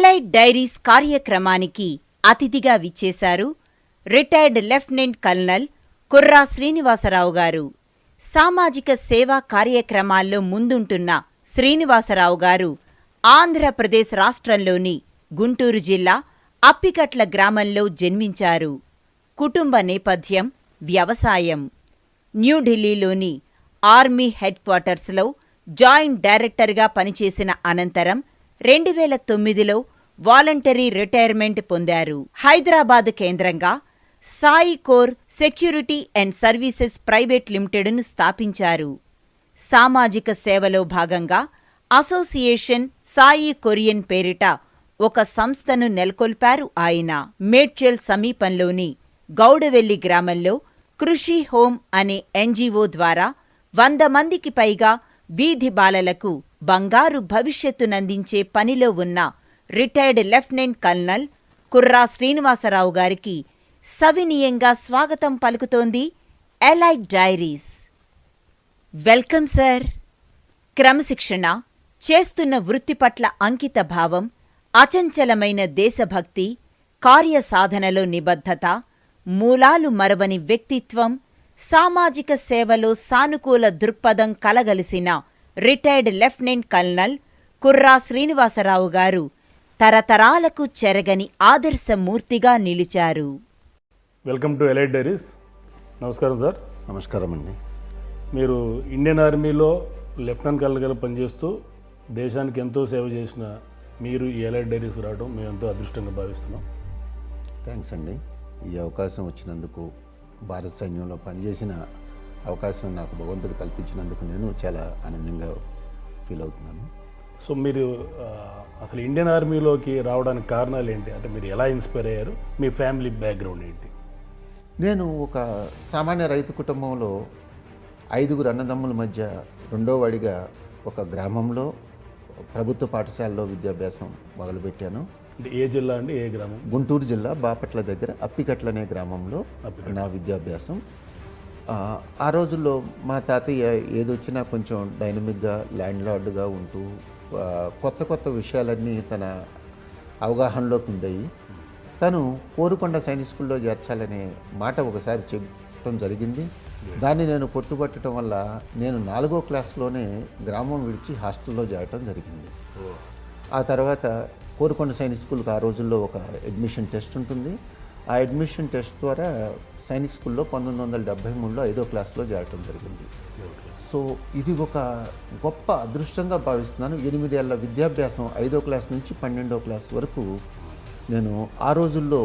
Elite diaries కార్యక్రమానికి అతిథిగా విచ్చేశారు రిటైర్డ్ లెఫ్టినెంట్ కల్నల్ కుర్రా శ్రీనివాసరావు గారు. సామాజిక సేవా కార్యక్రమాల్లో ముందుంటున్న శ్రీనివాసరావు గారు ఆంధ్రప్రదేశ్ రాష్ట్రంలోని గుంటూరు జిల్లా అప్పికట్ల గ్రామంలో జన్మించారు. కుటుంబ నేపథ్యం వ్యవసాయం. న్యూఢిల్లీలోని ఆర్మీ హెడ్ క్వార్టర్స్లో జాయింట్ డైరెక్టర్గా పనిచేసిన అనంతరం 2009లో వాలంటరీ రిటైర్మెంట్ పొందారు. హైదరాబాద్ కేంద్రంగా Sai core security and services private లిమిటెడ్ను స్థాపించారు. సామాజిక సేవలో భాగంగా అసోసియేషన్ సాయి కొరియన్ పేరిట ఒక సంస్థను నెలకొల్పారు ఆయన. మేడ్చల్ సమీపంలోని గౌడవెల్లి గ్రామంలో కృషి హోమ్ అనే ఎన్జీఓ ద్వారా 100 మందికి పైగా వీధి బాలలకు బంగారు భవిష్యత్తునందించే పనిలో ఉన్న రిటైర్డ్ లెఫ్టినెంట్ కల్నల్ కుర్రా శ్రీనివాసరావు గారికి సవినీయంగా స్వాగతం పలుకుతోంది ఎలైట్ డైరీస్. Welcome sir. క్రమశిక్షణ, చేస్తున్న వృత్తి పట్ల అంకిత భావం, అచంచలమైన దేశభక్తి, కార్యసాధనలో నిబద్ధత, మూలాలు మరవని వ్యక్తిత్వం, సామాజిక సేవలో సానుకూల దృక్పథం కలగలిసిన రిటైర్డ్ లెఫ్టినెంట్ కల్నల్ కుర్రా శ్రీనివాసరావు గారు తరతరాలకు చెరగని ఆదర్శమూర్తిగా నిలిచారు. Welcome to elite diaries. నమస్కారం సార్. నమస్కారం అండి. మీరు ఇండియన్ ఆర్మీలో లెఫ్టినెంట్ కల్నల్గా పనిచేస్తూ దేశానికి ఎంతో సేవ చేసిన మీరు ఈ ఎలైట్ డైరీస్ రావడం మేము ఎంతో అదృష్టంగా భావిస్తున్నాం. థ్యాంక్స్ అండి. ఈ అవకాశం వచ్చినందుకు, భారత సైన్యంలో పనిచేసిన అవకాశం నాకు భగవంతుడు కల్పించినందుకు నేను చాలా ఆనందంగా ఫీల్ అవుతున్నాను. సో మీరు అసలు ఇండియన్ ఆర్మీలోకి రావడానికి కారణాలు ఏంటి? అంటే మీరు ఎలా ఇన్స్పైర్ అయ్యారు? మీ ఫ్యామిలీ బ్యాక్గ్రౌండ్ ఏంటి? నేను ఒక సామాన్య రైతు కుటుంబంలో 5 అన్నదమ్ముల మధ్య రెండో వాడిగా ఒక గ్రామంలో ప్రభుత్వ పాఠశాలలో విద్యాభ్యాసం మొదలుపెట్టాను. అంటే ఏ జిల్లా అండి, ఏ గ్రామం? గుంటూరు జిల్లా బాపట్ల దగ్గర అప్పికట్ల అనే గ్రామంలో నా విద్యాభ్యాసం. ఆ రోజుల్లో మా తాతయ్య ఏదొచ్చినా కొంచెం డైనమిక్గా ల్యాండ్ లార్డ్గా ఉంటూ కొత్త కొత్త విషయాలన్నీ తన అవగాహనలోకి ఉండేవి. తను కోరుకొండ సైనిక్ స్కూల్లో చేర్చాలనే మాట ఒకసారి చెప్పడం జరిగింది. దాన్ని నేను పట్టుబట్టడం వల్ల నేను 4వ క్లాస్లోనే గ్రామం విడిచి హాస్టల్లో చేరటం జరిగింది. ఆ తర్వాత కోరుకొండ సైనిక్ స్కూల్కి ఆ రోజుల్లో ఒక అడ్మిషన్ టెస్ట్ ఉంటుంది. ఆ అడ్మిషన్ టెస్ట్ ద్వారా సైనిక్ స్కూల్లో 1973లో 5వ క్లాస్లో చేరటం జరిగింది. సో ఇది ఒక గొప్ప అదృష్టంగా భావిస్తున్నాను. 8 ఏళ్ల విద్యాభ్యాసం 5వ క్లాస్ నుంచి 12వ క్లాస్ వరకు నేను ఆ రోజుల్లో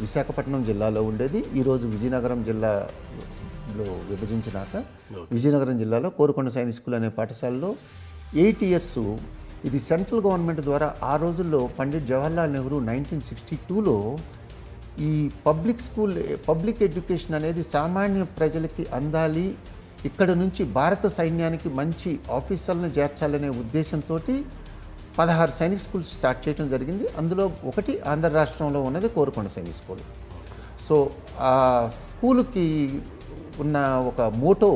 విశాఖపట్నం జిల్లాలో ఉండేది. ఈరోజు విజయనగరం జిల్లాలో విభజించినాక విజయనగరం జిల్లాలో కోరుకొండ సైనిక్ స్కూల్ అనే పాఠశాలలో 8 ఇయర్స్. ఇది సెంట్రల్ గవర్నమెంట్ ద్వారా ఆ రోజుల్లో పండిట్ జవహర్లాల్ నెహ్రూ 1962లో ఈ పబ్లిక్ ఎడ్యుకేషన్ అనేది సామాన్య ప్రజలకి అందాలి, ఇక్కడ నుంచి భారత సైన్యానికి మంచి ఆఫీసర్లను చేర్చాలనే ఉద్దేశంతో 16 సైనిక్ స్కూల్స్ స్టార్ట్ చేయడం జరిగింది. అందులో ఒకటి ఆంధ్ర రాష్ట్రంలో ఉన్నది కోరుకొండ సైనిక్ స్కూల్. సో ఆ స్కూలుకి ఉన్న ఒక మోటో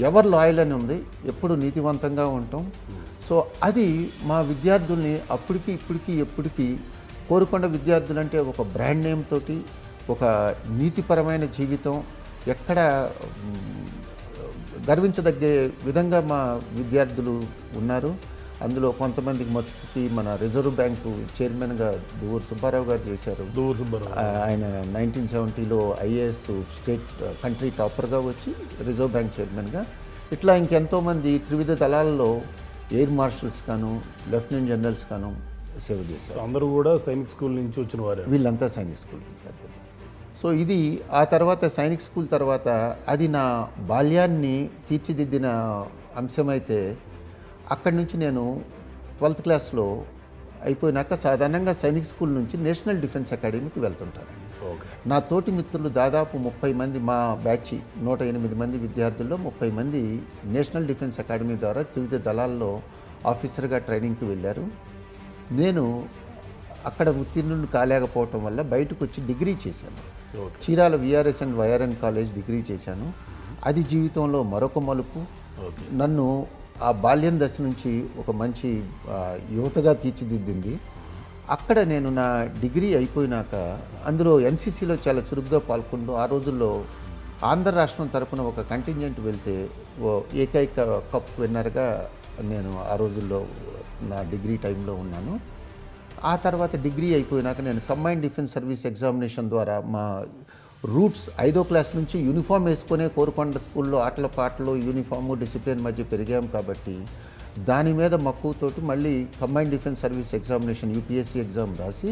ఎవర్ లాయల్ అని ఉంది, ఎప్పుడు నీతివంతంగా ఉంటాం. సో అది మా విద్యార్థుల్ని అప్పటికి ఇప్పటికీ ఎప్పటికీ కోరుకొండ విద్యార్థులంటే ఒక బ్రాండ్ నేమ్ తోటి, ఒక నీతిపరమైన జీవితం, ఎక్కడ గర్వించదగ్గే విధంగా మా విద్యార్థులు ఉన్నారు. అందులో కొంతమందికి మర్చిపోయి మన రిజర్వ్ బ్యాంకు చైర్మన్గా దువ్వూరు సుబ్బారావు గారు చేశారు. ఆయన 1970లో ఐఏఎస్ స్టేట్ కంట్రీ టాపర్గా వచ్చి రిజర్వ్ బ్యాంక్ చైర్మన్గా, ఇట్లా ఇంకెంతోమంది త్రివిధ దళాల్లో ఎయిర్ మార్షల్స్ గాను లెఫ్టినెంట్ జనరల్స్ గాను సేవ చేశారు. అందరూ కూడా సైనిక్ స్కూల్ నుంచి వచ్చిన వారు. వీళ్ళంతా సైనిక్ స్కూల్ విద్యార్థులు. సో ఇది ఆ తర్వాత సైనిక్ స్కూల్ తర్వాత అది నా బాల్యాన్ని తీర్చిదిద్దిన అంశమైతే అక్కడి నుంచి నేను 12th క్లాస్లో అయిపోయినాక సాధారణంగా సైనిక్ స్కూల్ నుంచి నేషనల్ డిఫెన్స్ అకాడమీకి వెళ్తుంటానండి. నా తోటి మిత్రులు దాదాపు 30 మంది, మా బ్యాచ్ 108 మంది విద్యార్థుల్లో 30 మంది నేషనల్ డిఫెన్స్ అకాడమీ ద్వారా త్రివిధ దళాల్లో ఆఫీసర్గా ట్రైనింగ్కి వెళ్ళారు. నేను అక్కడ ఉత్తీర్ణులు కాలేకపోవటం వల్ల బయటకు వచ్చి డిగ్రీ చేశాను. Chirala VRS and YRN college degree చేశాను. అది జీవితంలో మరొక మలుపు. నన్ను ఆ బాల్యం దశ నుంచి ఒక మంచి యువతగా తీర్చిదిద్దింది. అక్కడ నేను నా డిగ్రీ అయిపోయినాక అందులో ఎన్సీసీలో చాలా చురుగ్గా పాల్గొంటూ ఆ రోజుల్లో ఆంధ్ర రాష్ట్రం తరపున ఒక కంటింజెంట్ వెళ్తే ఏకైక కప్ విన్నర్గా నేను ఆ రోజుల్లో నా డిగ్రీ టైంలో ఉన్నాను. ఆ తర్వాత డిగ్రీ అయిపోయినాక నేను కంబైన్డ్ డిఫెన్స్ సర్వీస్ ఎగ్జామినేషన్ ద్వారా మా రూట్స్ 5వ క్లాస్ నుంచి యూనిఫామ్ వేసుకునే కోరుకొండ స్కూల్లో ఆటల పాటలు యూనిఫాము డిసిప్లిన్ మధ్య పెరిగాం కాబట్టి దాని మీద మక్కువతోటి మళ్ళీ combined defence service examination UPSC exam రాసి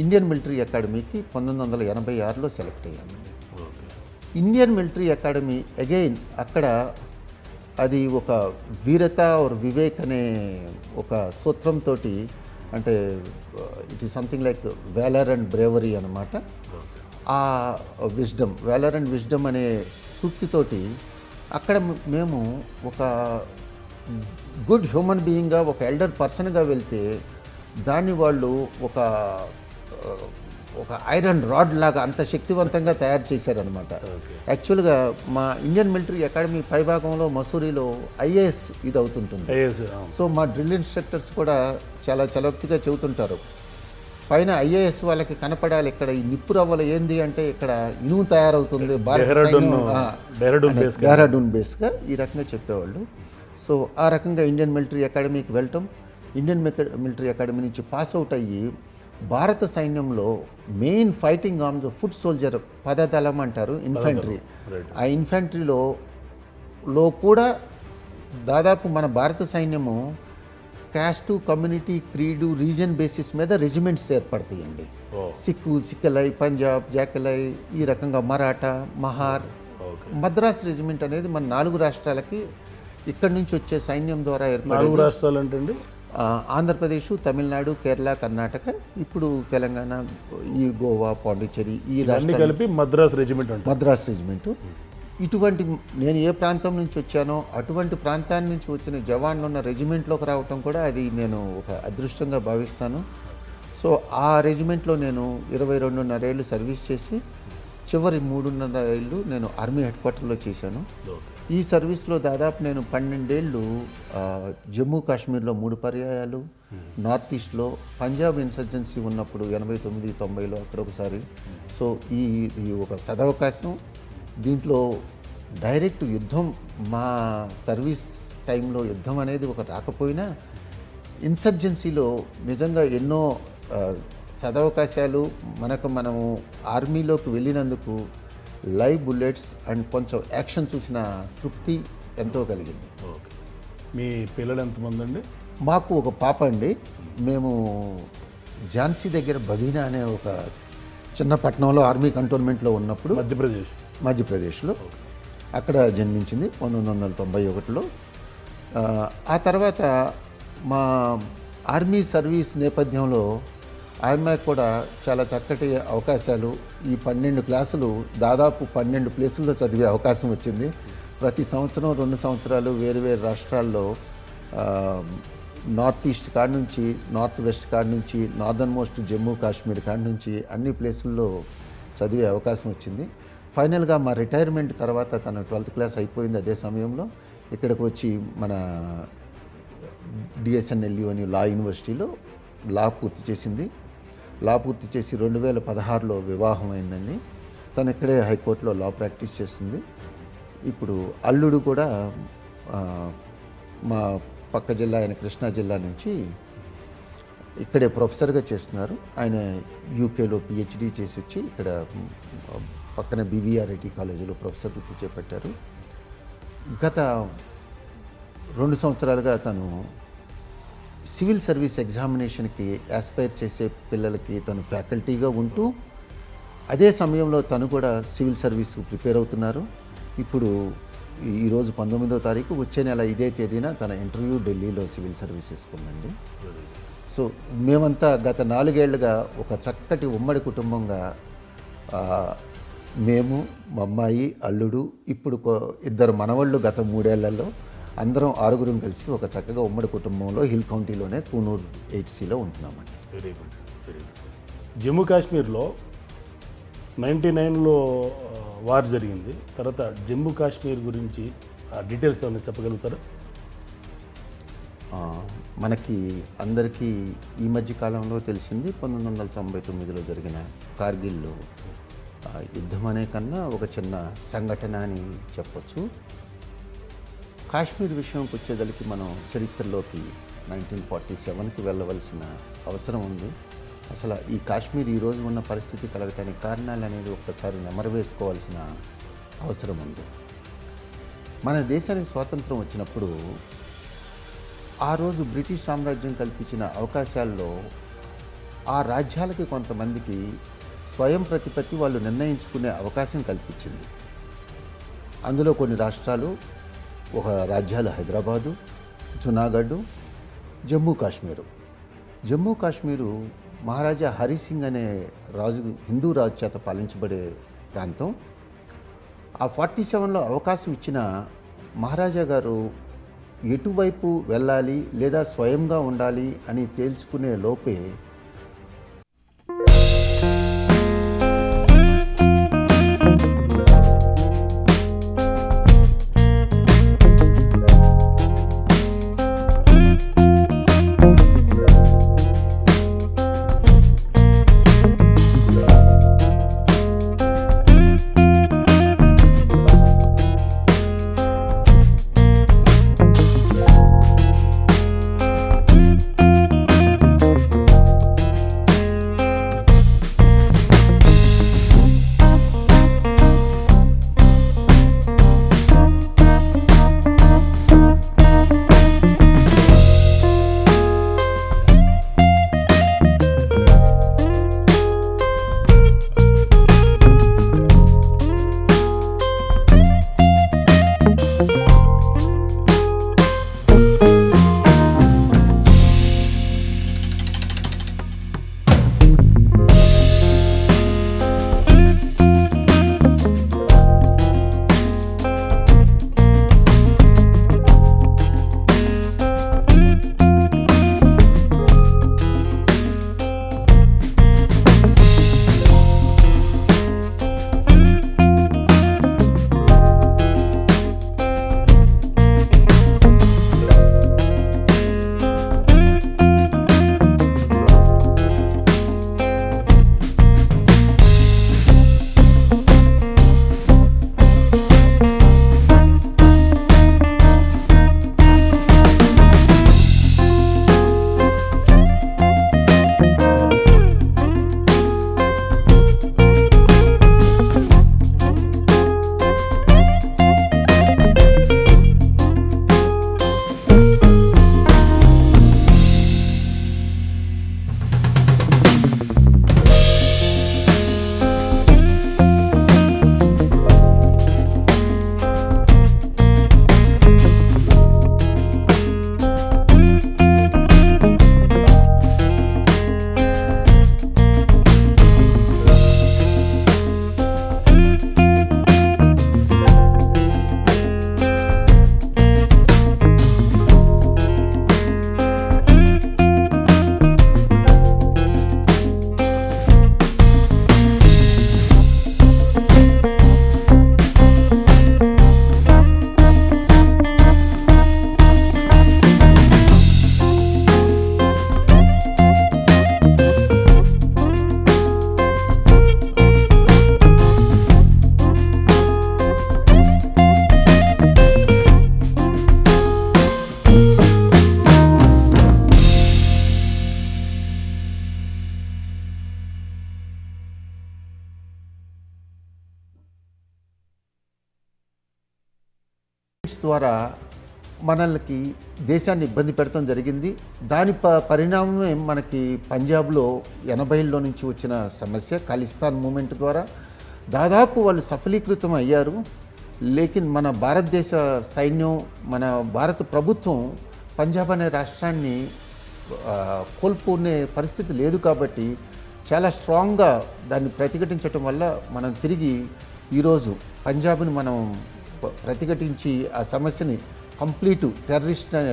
ఇండియన్ మిలిటరీ అకాడమీకి 1986లో సెలెక్ట్ అయ్యామండి. ఇండియన్ మిలిటరీ అకాడమీ అగైన్ అక్కడ అది ఒక వీరత ఆర్ వివేక్ అనే ఒక సూత్రంతో, అంటే it is something like valour and bravery అన్నమాట. ఆ విజ్డమ్, వ్యాలర్ అండ్ విజ్డమ్ అనే సూక్తితోటి అక్కడ మేము ఒక గుడ్ హ్యూమన్ బీయింగ్గా, ఒక ఎల్డర్ పర్సన్గా వెళ్తే దాన్ని వాళ్ళు ఒక ఐరన్ రాడ్ లాగా అంత శక్తివంతంగా తయారు చేశారనమాట. యాక్చువల్గా మా ఇండియన్ మిలిటరీ అకాడమీ పైభాగంలో మసూరిలో ఐఏఎస్ ఇది అవుతుంటుంది. సో మా డ్రిల్ ఇన్స్ట్రక్టర్స్ కూడా చాలా చలోక్తిగా చెబుతుంటారు, పైన ఐఏఎస్ వాళ్ళకి కనపడాలి ఇక్కడ ఈ నిప్పు రవ్వలు ఏంది అంటే ఇక్కడ ఇనుము తయారవుతుంది డెహ్రాడూన్ బేస్గా ఈ రకంగా చెప్పేవాళ్ళు. సో ఆ రకంగా ఇండియన్ మిలిటరీ అకాడమీకి వెళ్ళటం, ఇండియన్ మిలిటరీ అకాడమీ నుంచి పాస్ అవుట్ అయ్యి భారత సైన్యంలో main fighting arms foot soldier పదదళం అంటారు, ఇన్ఫంట్రీ. ఆ ఇన్ఫంట్రీలో కూడా దాదాపు మన భారత సైన్యము caste, community, creed, region basis మీద రెజిమెంట్స్ ఏర్పడతాయండి. సిక్కు, సిక్కలై, పంజాబ్, జాకలై, ఈ రకంగా మరాఠా, మహార్, మద్రాస్ రెజిమెంట్ అనేది మన 4 రాష్ట్రాలకి ఇక్కడి నుంచి వచ్చే సైన్యం ద్వారా ఏర్పడే. 4 రాష్ట్రాలు అంటే ఆంధ్రప్రదేశ్, తమిళనాడు, కేరళ, కర్ణాటక, ఇప్పుడు తెలంగాణ, ఈ గోవా, పాండిచ్చేరి, ఈ రాష్ట్రాలు కలిపి మద్రాస్ రెజిమెంట్. మద్రాస్ రెజిమెంటు. ఇటువంటి నేను ఏ ప్రాంతం నుంచి వచ్చానో అటువంటి ప్రాంతాన్ని నుంచి వచ్చిన జవాన్లు ఉన్న రెజిమెంట్లోకి రావటం కూడా అది నేను ఒక అదృష్టంగా భావిస్తాను. సో ఆ రెజిమెంట్లో నేను 22.5 ఏళ్ళు సర్వీస్ చేసి చివరి 3.5 ఏళ్ళు నేను ఆర్మీ హెడ్ క్వార్టర్లో చేశాను. ఈ సర్వీస్లో దాదాపు నేను 12 ఏళ్ళు జమ్మూ కాశ్మీర్లో 3 పర్యాయాలు, నార్త్ ఈస్ట్లో పంజాబ్ ఇన్సర్జెన్సీ ఉన్నప్పుడు 89, 90లో అక్కడ ఒకసారి. సో ఇది ఒక సదవకాశం. దీంట్లో డైరెక్ట్ యుద్ధం, మా సర్వీస్ టైంలో యుద్ధం అనేది ఒక రాకపోయినా ఇన్సర్జెన్సీలో నిజంగా ఎన్నో సదవకాశాలు, మనము ఆర్మీలోకి వెళ్ళినందుకు లైవ్ బుల్లెట్స్ అండ్ కొంచెం యాక్షన్ చూసిన తృప్తి ఎంతో కలిగింది. మీ పిల్లలు ఎంతమంది అండి? మాకు ఒక పాప అండి. మేము ఝాన్సీ దగ్గర బదీనా అనే ఒక చిన్న పట్టణంలో ఆర్మీ కంటోన్మెంట్లో ఉన్నప్పుడు మధ్యప్రదేశ్లో అక్కడ జన్మించింది 1991లో. ఆ తర్వాత మా ఆర్మీ సర్వీస్ నేపథ్యంలో ఆమె కూడా చాలా చక్కటి అవకాశాలు, ఈ 12 క్లాసులు దాదాపు 12 ప్లేసుల్లో చదివే అవకాశం వచ్చింది. ప్రతి సంవత్సరం 2 సంవత్సరాలు వేరు వేరు రాష్ట్రాల్లో, నార్త్ ఈస్ట్ కాడ నుంచి నార్త్ వెస్ట్ కాడ నుంచి నార్దర్న్ మోస్ట్ జమ్మూ కాశ్మీర్ కాడ నుంచి అన్ని ప్లేసుల్లో చదివే అవకాశం వచ్చింది. ఫైనల్గా మా రిటైర్మెంట్ తర్వాత తన 12th క్లాస్ అయిపోయింది. అదే సమయంలో ఇక్కడికి వచ్చి మన డిఎస్ఎన్ఎల్యు అని లా యూనివర్సిటీలో లా పూర్తి చేసింది. లా పూర్తి చేసి 2016లో వివాహం అయిందండి. తను ఇక్కడే హైకోర్టులో లా ప్రాక్టీస్ చేస్తుంది. ఇప్పుడు అల్లుడు కూడా మా పక్క జిల్లా అయిన కృష్ణా జిల్లా నుంచి ఇక్కడే ప్రొఫెసర్గా చేస్తున్నారు. ఆయన యూకేలో పిహెచ్డి చేసి వచ్చి ఇక్కడ పక్కన బీవీఆర్ఐటి కాలేజీలో ప్రొఫెసర్ వృత్తి చేపట్టారు. గత 2 సంవత్సరాలుగా తను సివిల్ సర్వీస్ ఎగ్జామినేషన్కి యాస్పైర్ చేసే పిల్లలకి తను ఫ్యాకల్టీగా ఉంటూ అదే సమయంలో తను కూడా సివిల్ సర్వీస్కు ప్రిపేర్ అవుతున్నారు. ఇప్పుడు ఈరోజు 19వ తారీఖు, వచ్చే నెల ఇదే తేదీన తన ఇంటర్వ్యూ ఢిల్లీలో సివిల్ సర్వీసెస్కి ఉందండి. సో మేమంతా గత 4 ఏళ్లుగా ఒక చక్కటి ఉమ్మడి కుటుంబంగా, మేము, మా అమ్మాయి, అల్లుడు, ఇప్పుడు 2 మనవళ్ళు గత 3 ఏళ్లలో అందరం 6 కలిసి ఒక చక్కగా ఉమ్మడి కుటుంబంలో హిల్ కౌంటీలోనే కూనూర్ 8Cలో ఉంటున్నామండి. Very good, very good. Jammu కాశ్మీర్లో 99లో వార్ జరిగింది. తర్వాత జమ్మూ కాశ్మీర్ గురించి డీటెయిల్స్ ఏమైనా చెప్పగలుగుతారా? మనకి అందరికీ ఈ మధ్య కాలంలో తెలిసింది 1999లో జరిగిన కార్గిల్ యుద్ధం అనే కన్నా ఒక చిన్న సంఘటన అని చెప్పొచ్చు. కాశ్మీర్ విషయంకి వచ్చేదలికి మనం చరిత్రలోకి 1947కి వెళ్ళవలసిన అవసరం ఉంది. అసలు ఈ కాశ్మీర్ ఈరోజు ఉన్న పరిస్థితి కలగటానికి కారణాలు అనేది ఒక్కసారి నెమరవేసుకోవాల్సిన అవసరం ఉంది. మన దేశానికి స్వాతంత్రం వచ్చినప్పుడు ఆ రోజు బ్రిటిష్ సామ్రాజ్యం కల్పించిన అవకాశాల్లో ఆ రాజ్యాలకి కొంతమందికి స్వయం ప్రతిపత్తి వాళ్ళు నిర్ణయించుకునే అవకాశం కల్పించింది. అందులో కొన్ని రాష్ట్రాలు, ఒక రాజ్యాలు హైదరాబాదు, జునాగఢ్, జమ్మూ కాశ్మీరు మహారాజా హరిసింగ్ అనే రాజు, హిందూ రాజు చేత పాలించబడే ప్రాంతం. ఆ 47లో అవకాశం ఇచ్చిన మహారాజా గారు ఎటువైపు వెళ్ళాలి లేదా స్వయంగా ఉండాలి అని తేల్చుకునే లోపే ద్వారా మనల్ని దేశాన్ని ఇబ్బంది పెడతాం జరిగింది. దాని పరిణామమే మనకి పంజాబ్లో 80ల్లో నుంచి వచ్చిన సమస్య ఖాళిస్తాన్ మూమెంట్ ద్వారా దాదాపు వాళ్ళు సఫలీకృతం అయ్యారు. లేకిన్ మన భారతదేశ సైన్యం, మన భారత ప్రభుత్వం పంజాబ్ అనే రాష్ట్రాన్ని కోల్పోనే పరిస్థితి లేదు. కాబట్టి చాలా స్ట్రాంగ్గా దాన్ని ప్రతిఘటించటం వల్ల మనం తిరిగి ఈరోజు పంజాబ్ని మనం ప్రతిఘటించి ఆ సమస్యని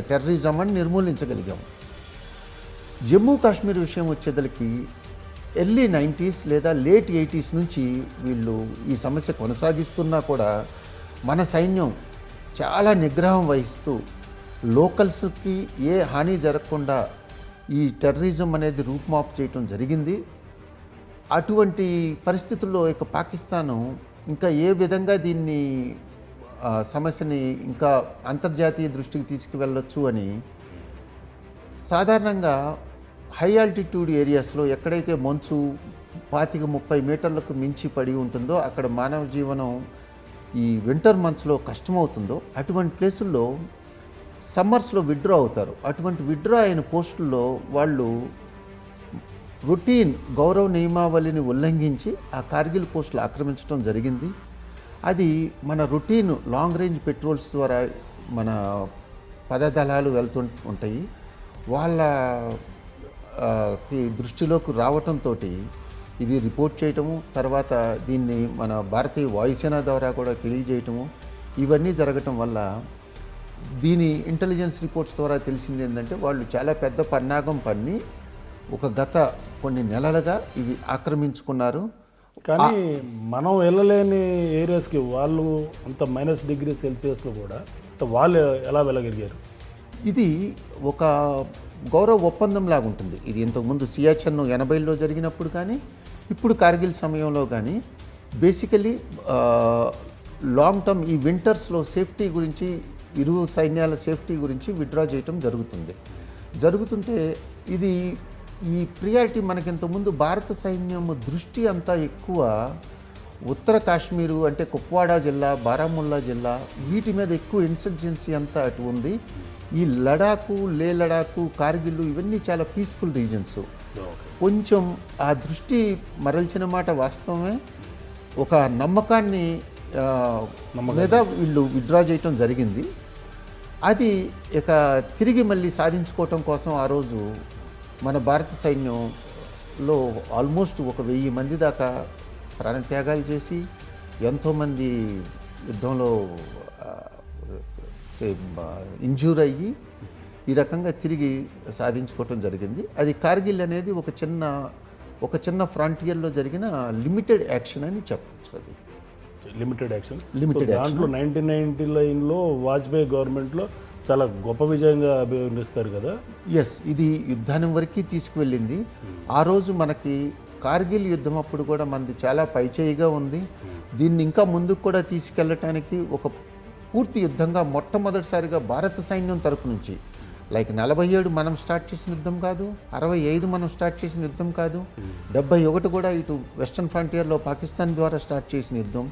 టెర్రరిజం అని నిర్మూలించగలిగాం. జమ్మూ కాశ్మీర్ విషయం వచ్చేదలికి ఎర్లీ 90s లేదా లేట్ 80s నుంచి వీళ్ళు ఈ సమస్య కొనసాగిస్తున్నా కూడా మన సైన్యం చాలా నిగ్రహం వహిస్తూ లోకల్స్కి ఏ హాని జరగకుండా ఈ టెర్రరిజం అనేది రూపుమాపు చేయటం జరిగింది. అటువంటి పరిస్థితుల్లో ఇక పాకిస్తాను ఇంకా ఏ విధంగా దీన్ని సమస్యని ఇంకా అంతర్జాతీయ దృష్టికి తీసుకువెళ్ళొచ్చు అని సాధారణంగా హై ఆల్టిట్యూడ్ ఏరియాస్లో ఎక్కడైతే మంచు 25-30 మీటర్లకు మించి పడి ఉంటుందో అక్కడ మానవ జీవనం ఈ వింటర్ మంత్స్లో కష్టమవుతుందో అటువంటి ప్లేసుల్లో సమ్మర్స్లో విత్డ్రా అవుతారు. అటువంటి విత్డ్రా అయిన పోస్టుల్లో వాళ్ళు రొటీన్ గౌరవ నియమావళిని ఉల్లంఘించి ఆ కార్గిల్ పోస్టులు ఆక్రమించడం జరిగింది. అది మన రొటీన్ లాంగ్ రేంజ్ పెట్రోల్స్ ద్వారా మన పదదళాలు వెళ్తూ ఉంటాయి. వాళ్ళ దృష్టిలోకి రావటంతో ఇది రిపోర్ట్ చేయటము, తర్వాత దీన్ని మన భారతీయ వాయుసేన ద్వారా కూడా తెలియజేయటము, ఇవన్నీ జరగటం వల్ల దీని ఇంటెలిజెన్స్ రిపోర్ట్స్ ద్వారా తెలిసింది ఏంటంటే వాళ్ళు చాలా పెద్ద పన్నాగం పన్ని ఒక గత కొన్ని నెలలుగా ఇవి ఆక్రమించుకున్నారు. కానీ మనం వెళ్ళలేని ఏరియాస్కి వాళ్ళు అంత -°C కూడా వాళ్ళు ఎలా వెళ్ళగలిగారు? ఇది ఒక గౌరవ ఒప్పందం లాగా ఉంటుంది. ఇది ఇంతకుముందు సియాచెన్ 80లో జరిగినప్పుడు కానీ ఇప్పుడు కార్గిల్ సమయంలో కానీ బేసికలీ లాంగ్ టర్మ్ ఈ వింటర్స్లో సేఫ్టీ గురించి ఇరు సైన్యాల సేఫ్టీ గురించి విత్డ్రా చేయటం జరుగుతుంటే ఇది ఈ ప్రియారిటీ మనకి ఇంతకుముందు భారత సైన్యం దృష్టి అంతా ఎక్కువ ఉత్తర కాశ్మీరు అంటే కుప్వాడా జిల్లా, బారాముల్లా జిల్లా వీటి మీద ఎక్కువ ఇన్సర్జెన్సీ అంతా అటు ఉంది. ఈ లడాకు, లే లడాకు, కార్గిల్ ఇవన్నీ చాలా పీస్ఫుల్ రీజన్స్. కొంచెం ఆ దృష్టి మరల్చిన మాట వాస్తవమే. ఒక నమ్మకాన్ని మీద వీళ్ళు విత్డ్రా చేయటం జరిగింది. అది ఇక తిరిగి మళ్ళీ సాధించుకోవటం కోసం ఆ రోజు మన భారత సైన్యంలో ఆల్మోస్ట్ 1000 మంది దాకా ప్రాణత్యాగాలు చేసి ఎంతోమంది యుద్ధంలో ఇంజ్యూర్ అయ్యి ఈ రకంగా తిరిగి సాధించుకోవటం జరిగింది. అది కార్గిల్ అనేది ఒక చిన్న ఫ్రాంటియర్లో జరిగిన లిమిటెడ్ యాక్షన్ అని చెప్పచ్చు. అది లిమిటెడ్ యాక్షన్. దాంట్లో 1999లో వాజ్పేయి గవర్నమెంట్లో చాలా గొప్ప విజయంగా అభివర్ణిస్తారు కదా. ఎస్, ఇది యుద్ధాన్ని వరకు తీసుకువెళ్ళింది. ఆ రోజు మనకి కార్గిల్ యుద్ధం అప్పుడు కూడా మనది చాలా పైచేయిగా ఉంది. దీన్ని ఇంకా ముందుకు కూడా తీసుకెళ్ళటానికి ఒక పూర్తి యుద్ధంగా మొట్టమొదటిసారిగా భారత సైన్యం తరపు నుంచి 47 మనం స్టార్ట్ చేసిన యుద్ధం కాదు, 65 మనం స్టార్ట్ చేసిన యుద్ధం కాదు, 71 కూడా ఇటు వెస్టర్న్ ఫ్రంటియర్లో పాకిస్తాన్ ద్వారా స్టార్ట్ చేసిన యుద్ధం.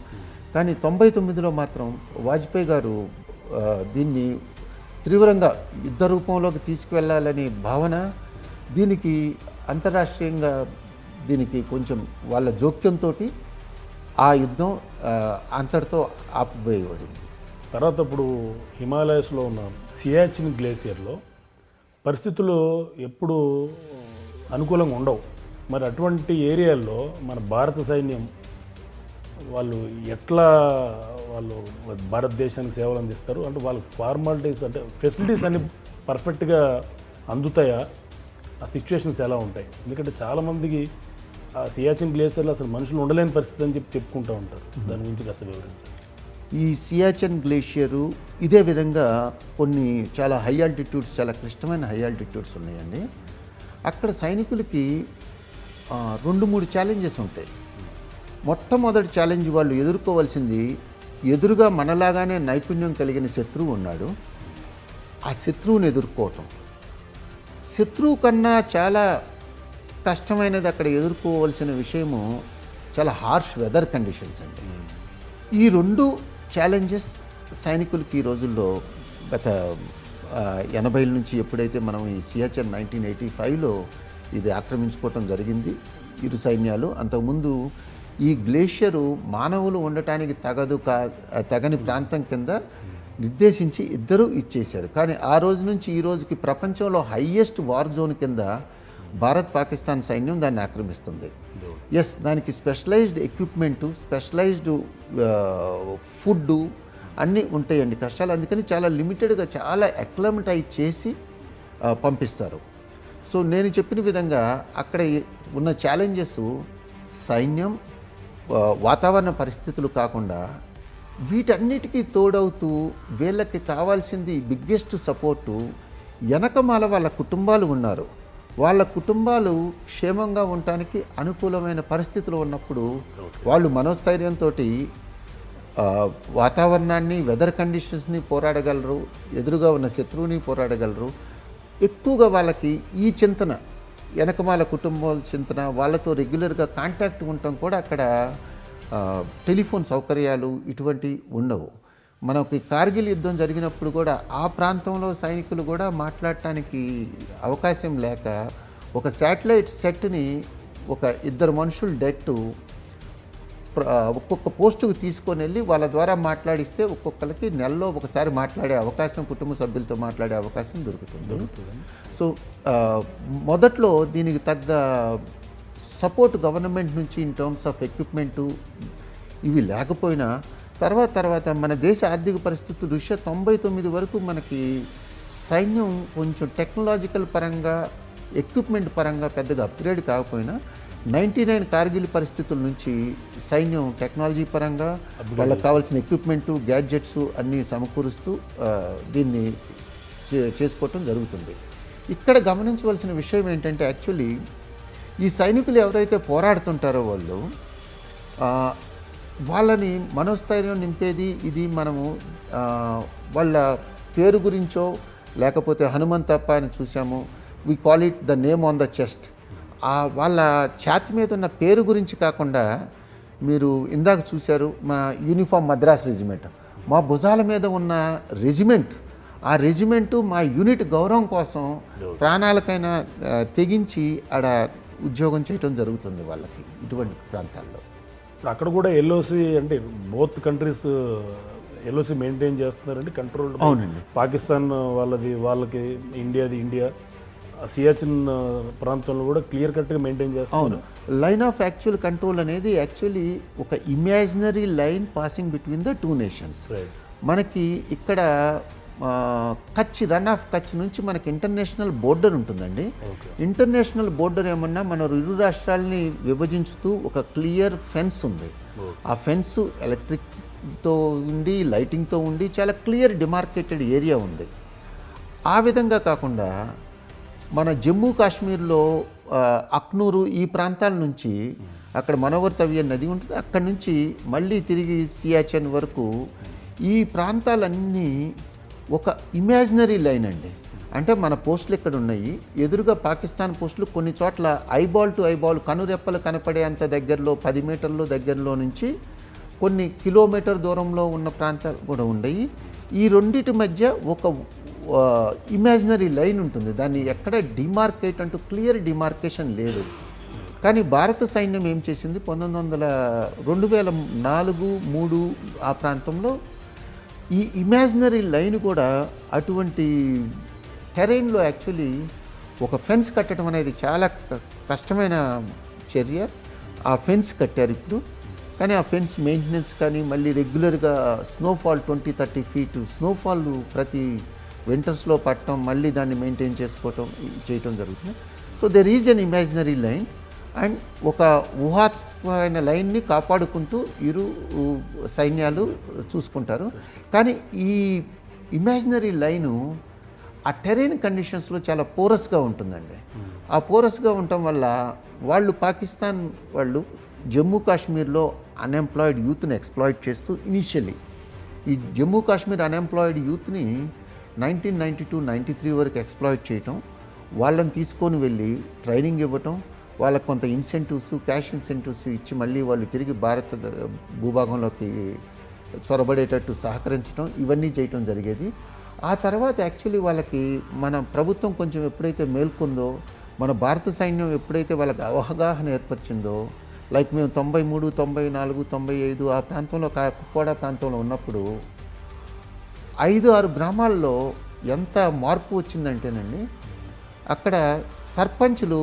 కానీ 99లో మాత్రం వాజ్పేయి గారు దీన్ని తీవ్రంగా యుద్ధ రూపంలోకి తీసుకువెళ్ళాలని భావన, దీనికి అంతర్రాష్ట్రీయంగా దీనికి కొంచెం వాళ్ళ జోక్యంతో ఆ యుద్ధం అంతటితో ఆపివేయబడింది. తర్వాత ఇప్పుడు హిమాలయస్లో ఉన్న సియాచిన్ గ్లేసియర్లో పరిస్థితులు ఎప్పుడు అనుకూలంగా ఉండవు. మరి అటువంటి ఏరియాల్లో మన భారత సైన్యం వాళ్ళు ఎట్లా భారతదేశానికి సేవలు అందిస్తారు? అంటే వాళ్ళ ఫార్మాలిటీస్ అంటే ఫెసిలిటీస్ అన్ని పర్ఫెక్ట్గా అందుతాయా? ఆ సిచ్యువేషన్స్ ఎలా ఉంటాయి? ఎందుకంటే చాలామందికి ఆ సియాచిన్ గ్లేసియర్లో అసలు మనుషులు ఉండలేని పరిస్థితి అని చెప్పుకుంటూ ఉంటారు. దాని గురించి కాస్త వివరించారు. ఈ సియాచెన్ గ్లేషియరు ఇదే విధంగా కొన్ని చాలా హై ఆల్టిట్యూడ్స్, చాలా క్లిష్టమైన హై ఆల్టిట్యూడ్స్ ఉన్నాయండి. అక్కడ సైనికులకి 2-3 ఛాలెంజెస్ ఉంటాయి. మొట్టమొదటి ఛాలెంజ్ వాళ్ళు ఎదుర్కోవాల్సింది, ఎదురుగా మనలాగానే నైపుణ్యం కలిగిన శత్రువు ఉన్నాడు, ఆ శత్రువుని ఎదుర్కోవటం. శత్రువు కన్నా చాలా కష్టమైనది అక్కడ ఎదుర్కోవాల్సిన విషయము చాలా హార్ష్ వెదర్ కండిషన్స్ అండి. ఈ 2 ఛాలెంజెస్ సైనికులకి ఈ రోజుల్లో గత 80ల నుంచి ఎప్పుడైతే మనం ఈ సియాచెన్ 1985లో ఇది ఆక్రమించుకోవటం జరిగింది ఇరు సైన్యాలు. అంతకుముందు ఈ గ్లేషియరు మానవులు ఉండటానికి తగని ప్రాంతం కింద నిర్దేశించి ఇద్దరూ ఇచ్చేశారు. కానీ ఆ రోజు నుంచి ఈ రోజుకి ప్రపంచంలో హైయెస్ట్ వార్ జోన్ కింద భారత్ పాకిస్తాన్ సైన్యం దాన్ని ఆక్రమిస్తుంది. ఎస్, దానికి స్పెషలైజ్డ్ ఎక్విప్మెంటు, స్పెషలైజ్డ్ ఫుడ్డు అన్నీ ఉంటాయండి. కష్టాలు అందుకని చాలా లిమిటెడ్గా చాలా అక్లమటైజ్ చేసి పంపిస్తారు. సో నేను చెప్పిన విధంగా అక్కడ ఉన్న ఛాలెంజెస్ సైన్యం, వాతావరణ పరిస్థితులు కాకుండా వీటన్నిటికీ తోడవుతూ వీళ్ళకి కావాల్సింది బిగ్గెస్ట్ సపోర్టు వెనకమాల వాళ్ళ కుటుంబాలు ఉన్నారు. వాళ్ళ కుటుంబాలు క్షేమంగా ఉండటానికి అనుకూలమైన పరిస్థితులు ఉన్నప్పుడు వాళ్ళు మనోస్థైర్యంతో వాతావరణాన్ని, వెదర్ కండిషన్స్ని పోరాడగలరు, ఎదురుగా ఉన్న శత్రువుని పోరాడగలరు. ఎక్కువగా వాళ్ళకి ఈ చింతన, వెనకమాల కుటుంబాల చింతన, వాళ్ళతో రెగ్యులర్గా కాంటాక్ట్ ఉండటం కూడా అక్కడ టెలిఫోన్ సౌకర్యాలు ఇటువంటివి ఉండవు. మనకి కార్గిల్ యుద్ధం జరిగినప్పుడు కూడా ఆ ప్రాంతంలో సైనికులు కూడా మాట్లాడటానికి అవకాశం లేక ఒక శాటిలైట్ సెట్ని ఒక 2 మనుషులు డెట్టు ఒక్కొక్క పోస్టుకు తీసుకొని వెళ్ళి వాళ్ళ ద్వారా మాట్లాడిస్తే ఒక్కొక్కరికి నెలలో ఒకసారి మాట్లాడే అవకాశం, కుటుంబ సభ్యులతో మాట్లాడే అవకాశం దొరుకుతుంది. సో మొదట్లో దీనికి తగ్గ సపోర్ట్ గవర్నమెంట్ నుంచి ఇన్ టర్మ్స్ ఆఫ్ ఎక్విప్మెంటు ఇవి లేకపోయినా తర్వాత మన దేశ ఆర్థిక పరిస్థితి దృష్ట్యా 99 వరకు మనకి సైన్యం కొంచెం టెక్నాలజికల్ పరంగా, ఎక్విప్మెంట్ పరంగా పెద్దగా అప్గ్రేడ్ కాకపోయినా 99 కార్గిల్ పరిస్థితుల నుంచి సైన్యం టెక్నాలజీ పరంగా వాళ్ళకి కావాల్సిన ఎక్విప్మెంటు, గ్యాడ్జెట్స్ అన్నీ సమకూరుస్తూ దీన్ని చేసుకోవటం జరుగుతుంది. ఇక్కడ గమనించవలసిన విషయం ఏంటంటే యాక్చువల్లీ ఈ సైనికులు ఎవరైతే పోరాడుతుంటారో వాళ్ళని మనోస్థైర్యం నింపేది ఇది. మనము వాళ్ళ పేరు గురించో లేకపోతే హనుమంతప్ప అని చూసాము, we call it the name on the chest. వాళ్ళ ఛాతి మీద ఉన్న పేరు గురించి కాకుండా, మీరు ఇందాక చూశారు మా యూనిఫామ్ మద్రాస్ రెజిమెంట్, మా భుజాల మీద ఉన్న రెజిమెంట్, ఆ రెజిమెంటు మా యూనిట్ గౌరవం కోసం ప్రాణాలకైనా తెగించి ఆడ ఉద్యోగం చేయటం జరుగుతుంది వాళ్ళకి ఇటువంటి ప్రాంతాల్లో. ఇప్పుడు అక్కడ కూడా ఎల్ఓసి అంటే బోత్ కంట్రీస్ ఎల్ఓసి మెయింటైన్ చేస్తున్నారండి, కంట్రోల్. అవునండి. పాకిస్తాన్ వాళ్ళకి ఇండియా సియాచిన్ ప్రాంతంలో కూడా క్లియర్ కట్గా మెయింటైన్ చేస్తారు. అవును, లైన్ ఆఫ్ యాక్చువల్ కంట్రోల్ అనేది యాక్చువల్లీ ఒక imaginary line passing between the 2 nations. మనకి ఇక్కడ రన్ ఆఫ్ కచ్ నుంచి మనకి ఇంటర్నేషనల్ బోర్డర్ ఉంటుందండి. ఇంటర్నేషనల్ బోర్డర్ ఏమన్నా మన 2 రాష్ట్రాలని విభజించుతూ ఒక క్లియర్ ఫెన్స్ ఉంది. ఆ ఫెన్స్ ఎలక్ట్రిక్తో ఉండి, లైటింగ్తో ఉండి, చాలా క్లియర్ డిమార్కేటెడ్ ఏరియా ఉంది. ఆ విధంగా కాకుండా మన జమ్మూ కాశ్మీర్లో అక్నూరు ఈ ప్రాంతాల నుంచి అక్కడ మనోవర్ తవియ నది ఉంటుంది, అక్కడి నుంచి మళ్ళీ తిరిగి సియాచెన్ వరకు ఈ ప్రాంతాలన్నీ ఒక ఇమాజినరీ లైన్ అండి. అంటే మన పోస్టులు ఇక్కడ ఉన్నాయి, ఎదురుగా పాకిస్తాన్ పోస్టులు కొన్ని చోట్ల ఐబాల్ టు ఐబాల్ కనురెప్పలు కనపడే అంత దగ్గరలో 10 మీటర్ల దగ్గరలో నుంచి కొన్ని కిలోమీటర్ దూరంలో ఉన్న ప్రాంతాలు కూడా ఉన్నాయి. ఈ రెండింటి మధ్య ఒక ఇమాజినరీ లైన్ ఉంటుంది. దాన్ని ఎక్కడ డిమార్కేట్ అంటూ క్లియర్ డిమార్కేషన్ లేదు. కానీ భారత సైన్యం ఏం చేసింది, 2004-3 ఆ ప్రాంతంలో ఈ ఇమాజినరీ లైన్ కూడా అటువంటి టెరైన్లో యాక్చువల్లీ ఒక ఫెన్స్ కట్టడం అనేది చాలా కష్టమైన చర్య. ఆ ఫెన్స్ కట్టారు ఇప్పుడు. కానీ ఆ ఫెన్స్ మెయింటెనెన్స్ కానీ మళ్ళీ రెగ్యులర్గా స్నోఫాల్ 20-30 ఫీట్ స్నోఫాల్ ప్రతి వింటర్స్లో పట్టడం, మళ్ళీ దాన్ని మెయింటైన్ చేయటం జరుగుతుంది. So there is an imaginary line and ఒక ఊహాత్మకమైన లైన్ని కాపాడుకుంటూ ఇరు సైన్యాలు చూసుకుంటారు. కానీ ఈ ఇమాజినరీ లైను ఆ టెరైన్ కండిషన్స్లో చాలా పోరస్గా ఉంటుందండి. ఆ పోరస్గా ఉండటం వల్ల పాకిస్తాన్ వాళ్ళు జమ్మూ కాశ్మీర్లో అన్ఎంప్లాయిడ్ యూత్ని ఎక్స్ప్లాయిట్ చేస్తూ ఇనిషియల్లీ ఈ జమ్మూ కాశ్మీర్ అన్ఎంప్లాయిడ్ యూత్ని 1992-93 వరకు ఎక్స్ప్లాయిట్ చేయటం, వాళ్ళని తీసుకొని వెళ్ళి ట్రైనింగ్ ఇవ్వటం, వాళ్ళకు కొంత ఇన్సెంటివ్స్, క్యాష్ ఇన్సెంటివ్స్ ఇచ్చి మళ్ళీ వాళ్ళు తిరిగి భారత భూభాగంలోకి చొరబడేటట్టు సహకరించడం, ఇవన్నీ చేయటం జరిగేది. ఆ తర్వాత యాక్చువల్లీ వాళ్ళకి మన ప్రభుత్వం కొంచెం ఎప్పుడైతే మేల్కొందో, మన భారత సైన్యం ఎప్పుడైతే వాళ్ళకి అవగాహన ఏర్పరిచిందో, లైక్ మేము 93, 94, 95 ఆ ప్రాంతంలో కుప్వాడా ప్రాంతంలో ఉన్నప్పుడు 5-6 గ్రామాల్లో ఎంత మార్పు వచ్చిందంటేనండి, అక్కడ సర్పంచ్లు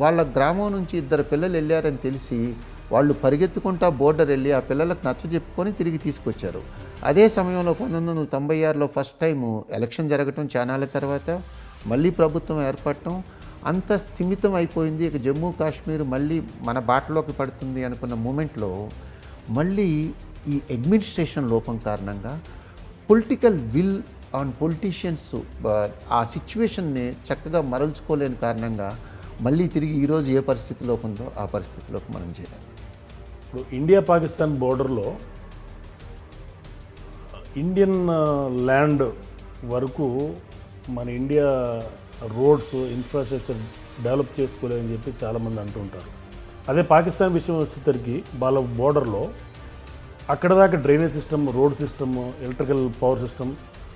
వాళ్ళ గ్రామం నుంచి 2 పిల్లలు వెళ్ళారని తెలిసి వాళ్ళు పరిగెత్తుకుంటా బోర్డర్ వెళ్ళి ఆ పిల్లలకు నచ్చజెప్పుకొని తిరిగి తీసుకొచ్చారు. అదే సమయంలో 1996లో ఫస్ట్ టైము ఎలక్షన్ జరగటం, చానాల తర్వాత మళ్ళీ ప్రభుత్వం ఏర్పడటం, అంత స్థిమితం అయిపోయింది. ఇక జమ్మూ కాశ్మీర్ మళ్ళీ మన బాటలోకి పడుతుంది అనుకున్న మూమెంట్లో మళ్ళీ ఈ అడ్మినిస్ట్రేషన్ లోపం కారణంగా పొలిటికల్ విల్ ఆన్ పొలిటీషియన్స్ ఆ సిచ్యువేషన్ని చక్కగా మరల్చుకోలేని కారణంగా మళ్ళీ తిరిగి ఈరోజు ఏ పరిస్థితిలో ఉందో ఆ పరిస్థితిలోకి మనం చేయాలి. ఇప్పుడు ఇండియా పాకిస్తాన్ బోర్డర్లో ఇండియన్ ల్యాండ్ వరకు మన ఇండియా రోడ్స్ ఇన్ఫ్రాస్ట్రక్చర్ డెవలప్ చేసుకోలేదని చెప్పి చాలామంది అంటుంటారు. అదే పాకిస్తాన్ విషయం వచ్చేసరికి వాళ్ళ బోర్డర్లో అక్కడ దాకా drainage system, road system, electrical power system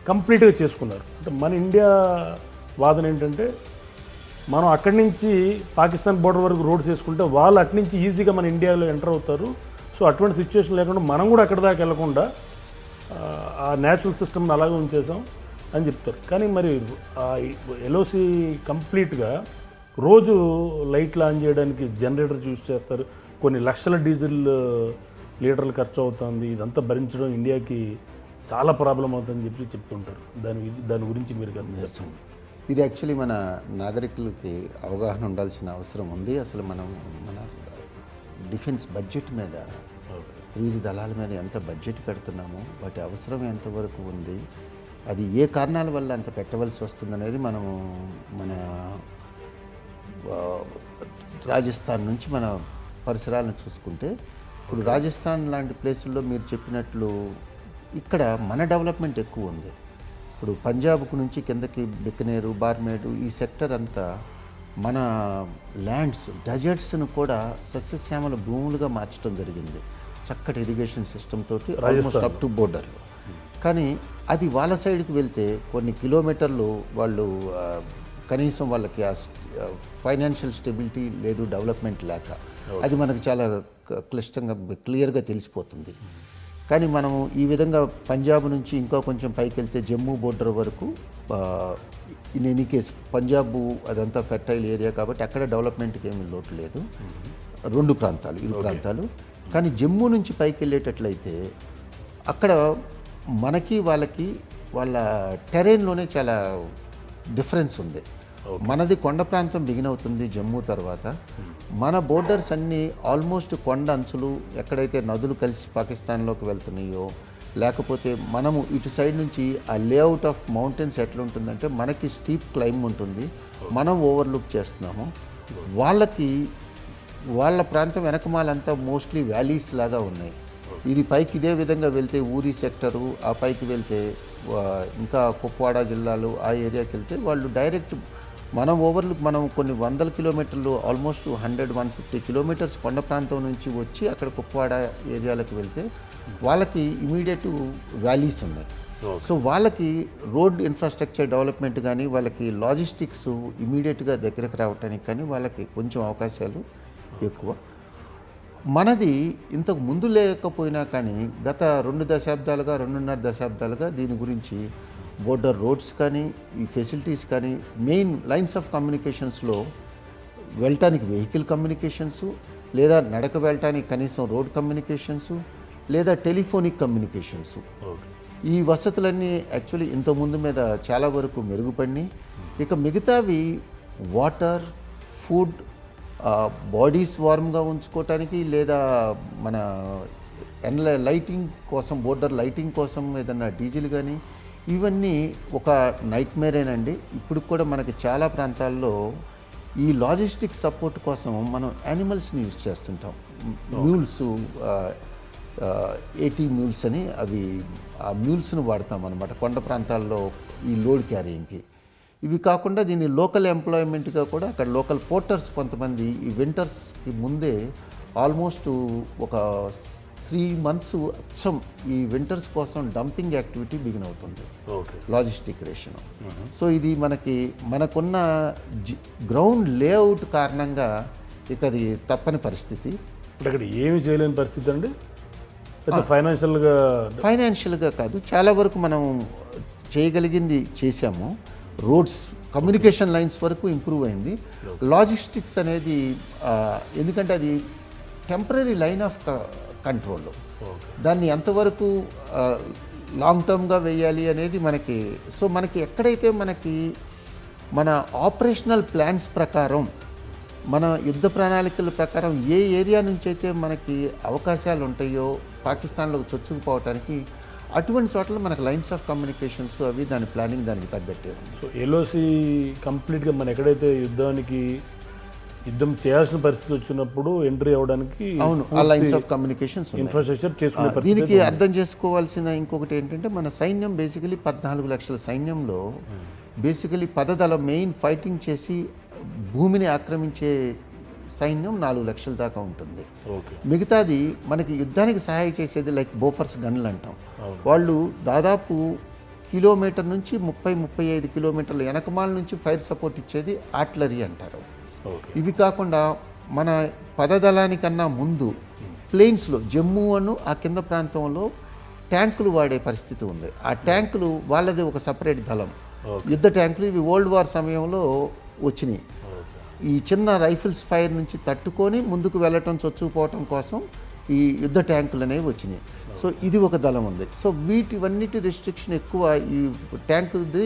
కంప్లీట్గా చేసుకున్నారు. అంటే మన ఇండియా వాదన ఏంటంటే మనం అక్కడి నుంచి పాకిస్తాన్ బోర్డర్ వరకు రోడ్స్ చేసుకుంటే వాళ్ళు అటు నుంచి ఈజీగా మన ఇండియాలో ఎంటర్ అవుతారు. సో అటువంటి సిచ్యువేషన్ లేకుండా మనం కూడా అక్కడ దాకా వెళ్లకుండా ఆ న్యాచురల్ సిస్టమ్ని అలాగే ఉంచేసాం అని చెప్తారు. కానీ మరి ఎల్ఓసి కంప్లీట్గా రోజు లైట్లు ఆన్ చేయడానికి జనరేటర్స్ యూజ్ చేస్తారు. కొన్ని లక్షల డీజిల్ లీటర్లు ఖర్చు అవుతుంది. ఇదంతా భరించడం ఇండియాకి చాలా ప్రాబ్లం అవుతుందని చెప్పి చెప్తుంటారు. దాని గురించి మీరు కాస్త చెప్పండి. ఇది యాక్చువల్లీ మన నాగరికులకి అవగాహన ఉండాల్సిన అవసరం ఉంది. అసలు మన డిఫెన్స్ బడ్జెట్ మీద, త్రివిధ దళాల మీద ఎంత బడ్జెట్ పెడుతున్నామో వాటి అవసరం ఎంతవరకు ఉంది, అది ఏ కారణాల వల్ల అంత పెట్టవలసి వస్తుందనేది మనము మన రాజస్థాన్ నుంచి మన పరిసరాలను చూసుకుంటే, ఇప్పుడు రాజస్థాన్ లాంటి ప్లేసుల్లో మీరు చెప్పినట్లు ఇక్కడ మన డెవలప్మెంట్ ఎక్కువ ఉంది. ఇప్పుడు పంజాబ్కు నుంచి కిందకి బికనేరు, బార్మేడు ఈ సెక్టర్ అంతా మన ల్యాండ్స్, డెజర్ట్స్ను కూడా సస్యశ్యామల భూములుగా మార్చడం జరిగింది చక్కటి ఇరిగేషన్ సిస్టమ్ తోటి ఆల్మోస్ట్ అప్ టు బోర్డర్లో. కానీ అది వాళ్ళ సైడ్కి వెళ్తే కొన్ని కిలోమీటర్లు వాళ్ళు కనీసం వాళ్ళకి ఫైనాన్షియల్ స్టెబిలిటీ లేదు, డెవలప్మెంట్ లేక, అది మనకు చాలా క్లిష్టంగా క్లియర్గా తెలిసిపోతుంది. కానీ మనము ఈ విధంగా పంజాబ్ నుంచి ఇంకా కొంచెం పైకి వెళ్తే జమ్మూ బోర్డర్ వరకు ఇన్ ఎనీ కేస్ పంజాబ్ అదంతా ఫెర్టైల్ ఏరియా కాబట్టి అక్కడ డెవలప్మెంట్కి ఏమీ లోటు లేదు. ఇరు ప్రాంతాలు. కానీ జమ్మూ నుంచి పైకి వెళ్ళేటట్లయితే అక్కడ మనకి వాళ్ళకి వాళ్ళ టెరైన్లోనే చాలా డిఫరెన్స్ ఉంది. మనది కొండ ప్రాంతం బిగిన్ అవుతుంది జమ్మూ తర్వాత. మన బోర్డర్స్ అన్నీ ఆల్మోస్ట్ కొండ అంచులు, ఎక్కడైతే నదులు కలిసి పాకిస్తాన్లోకి వెళ్తున్నాయో, లేకపోతే మనము ఇటు సైడ్ నుంచి ఆ లేఅవుట్ ఆఫ్ మౌంటైన్స్ ఎట్లా ఉంటుందంటే మనకి స్టీప్ క్లైమ్ ఉంటుంది, మనం ఓవర్లుక్ చేస్తున్నాము. వాళ్ళ ప్రాంతం వెనకమాలంతా మోస్ట్లీ వ్యాలీస్ లాగా ఉన్నాయి. ఇది పైకి ఇదే విధంగా వెళ్తే ఊరి సెక్టరు, ఆ పైకి వెళ్తే ఇంకా కుప్వాడా జిల్లాలు ఆ ఏరియాకి వెళ్తే వాళ్ళు డైరెక్ట్ మనం కొన్ని వందల కిలోమీటర్లు, ఆల్మోస్ట్ 100-150 కిలోమీటర్స్ కొండ ప్రాంతం నుంచి వచ్చి అక్కడ కుప్వాడా ఏరియాలకు వెళ్తే వాళ్ళకి ఇమీడియట్ వ్యాలీస్ ఉన్నాయి. సో వాళ్ళకి రోడ్ ఇన్ఫ్రాస్ట్రక్చర్ డెవలప్మెంట్ కానీ, వాళ్ళకి లాజిస్టిక్స్ ఇమీడియట్గా దగ్గరకు రావడానికి కానీ వాళ్ళకి కొంచెం అవకాశాలు ఎక్కువ. మనది ఇంతకు ముందు లేకపోయినా కానీ గత 2.5 దశాబ్దాలుగా దీని గురించి బోర్డర్ రోడ్స్ కానీ, ఈ ఫెసిలిటీస్ కానీ, మెయిన్ లైన్స్ ఆఫ్ కమ్యూనికేషన్స్లో వెళ్ళటానికి వెహికల్ కమ్యూనికేషన్సు, లేదా నడక వెళ్ళటానికి కనీసం రోడ్ కమ్యూనికేషన్సు, లేదా టెలిఫోనిక్ కమ్యూనికేషన్సు, ఈ వసతులన్నీ యాక్చువల్లీ ఇంతకుముందు మీద చాలా వరకు మెరుగుపడినాయి. ఇక మిగతావి వాటర్, ఫుడ్, బాడీస్ వార్మ్గా ఉంచుకోవటానికి, లేదా మన లైటింగ్ కోసం, బోర్డర్ లైటింగ్ కోసం ఏదన్నా డీజిల్ కానీ, ఇవన్నీ ఒక నైట్ మేరేనండి. ఇప్పుడు కూడా మనకి చాలా ప్రాంతాల్లో ఈ లాజిస్టిక్ సపోర్ట్ కోసం మనం యానిమల్స్ని యూజ్ చేస్తుంటాం. మ్యూల్స్, 80 మ్యూల్స్ అని, అవి ఆ మ్యూల్స్ని వాడతాం అన్నమాట కొండ ప్రాంతాల్లో ఈ లోడ్ క్యారింగ్కి. ఇవి కాకుండా దీన్ని లోకల్ ఎంప్లాయ్మెంట్గా కూడా అక్కడ లోకల్ పోర్టర్స్ కొంతమంది ఈ వింటర్స్కి ముందే ఆల్మోస్ట్ ఒక 3 months అచ్చం ఈ వింటర్స్ కోసం డంపింగ్ యాక్టివిటీ బిగిన్ అవుతుంది, లాజిస్టిక్ రేషన్. సో ఇది మనకున్న గ్రౌండ్ లేఅవుట్ కారణంగా ఇక అది తప్పని పరిస్థితి. అక్కడ ఏమి చేయలేని పరిస్థితి అండి. ఫైనాన్షియల్గా కాదు, చాలా వరకు మనం చేయగలిగింది చేశాము. రోడ్స్, కమ్యూనికేషన్ లైన్స్ వరకు ఇంప్రూవ్ అయింది. లాజిస్టిక్స్ అనేది ఎందుకంటే అది టెంపరీ లైన్ ఆఫ్ కంట్రోల్, దాన్ని ఎంతవరకు లాంగ్ టర్మ్గా వేయాలి అనేది మనకి ఎక్కడైతే మన ఆపరేషనల్ ప్లాన్స్ ప్రకారం మన యుద్ధ ప్రణాళికల ప్రకారం ఏ ఏరియా నుంచి అయితే మనకి అవకాశాలు ఉంటాయో పాకిస్తాన్లోకి చొచ్చుకుపోవటానికి అటువంటి చోట్ల మనకు లైన్స్ ఆఫ్ కమ్యూనికేషన్స్ అవి దాని ప్లానింగ్ దానికి తగ్గట్టే ఉంది. సో ఎల్ఓసి కంప్లీట్గా మనం ఎక్కడైతే యుద్ధం చేయాల్సిన పరిస్థితి వచ్చినప్పుడు ఎంట్రీ అవ్వడానికి అవును, ఆ లైన్స్ ఆఫ్ కమ్యూనికేషన్స్ ఇన్ఫ్రాస్ట్రక్చర్ చేసుకునే పరిస్థితి. దీనికి అర్థం చేసుకోవాల్సిన ఇంకొకటి ఏంటంటే మన సైన్యం బేసికలీ 14 లక్షల సైన్యంలో బేసికలీ పదదళ మెయిన్ ఫైటింగ్ చేసి భూమిని ఆక్రమించే సైన్యం 4 లక్షల దాకా ఉంటుంది. ఓకే. మిగతాది మనకి యుద్ధానికి సహాయం చేసేది లైక్ బోఫర్స్ గన్లు అంటాం. వాళ్ళు దాదాపు కిలోమీటర్ నుంచి 30-35 కిలోమీటర్ల వెనకమాల నుంచి ఫైర్ సపోర్ట్ ఇచ్చేది ఆర్టిలరీ అంటారు. ఇవి కాకుండా మన పదదళానికన్నా ముందు ప్లేన్స్లో జమ్మూ అను ఆ కింద ప్రాంతంలో ట్యాంకులు వాడే పరిస్థితి ఉంది. ఆ ట్యాంకులు వాళ్ళది ఒక సపరేట్ దళం, యుద్ధ ట్యాంకులు. ఇవి వరల్డ్ వార్ సమయంలో వచ్చినాయి. ఈ చిన్న రైఫిల్స్ ఫైర్ నుంచి తట్టుకొని ముందుకు వెళ్ళటం చొచ్చుకుపోవటం కోసం ఈ యుద్ధ ట్యాంకులు అనేవి వచ్చినాయి. సో ఇది ఒక దళం ఉంది. సో వీటివన్నిటి రెస్ట్రిక్షన్ ఎక్కువ ఈ ట్యాంకుది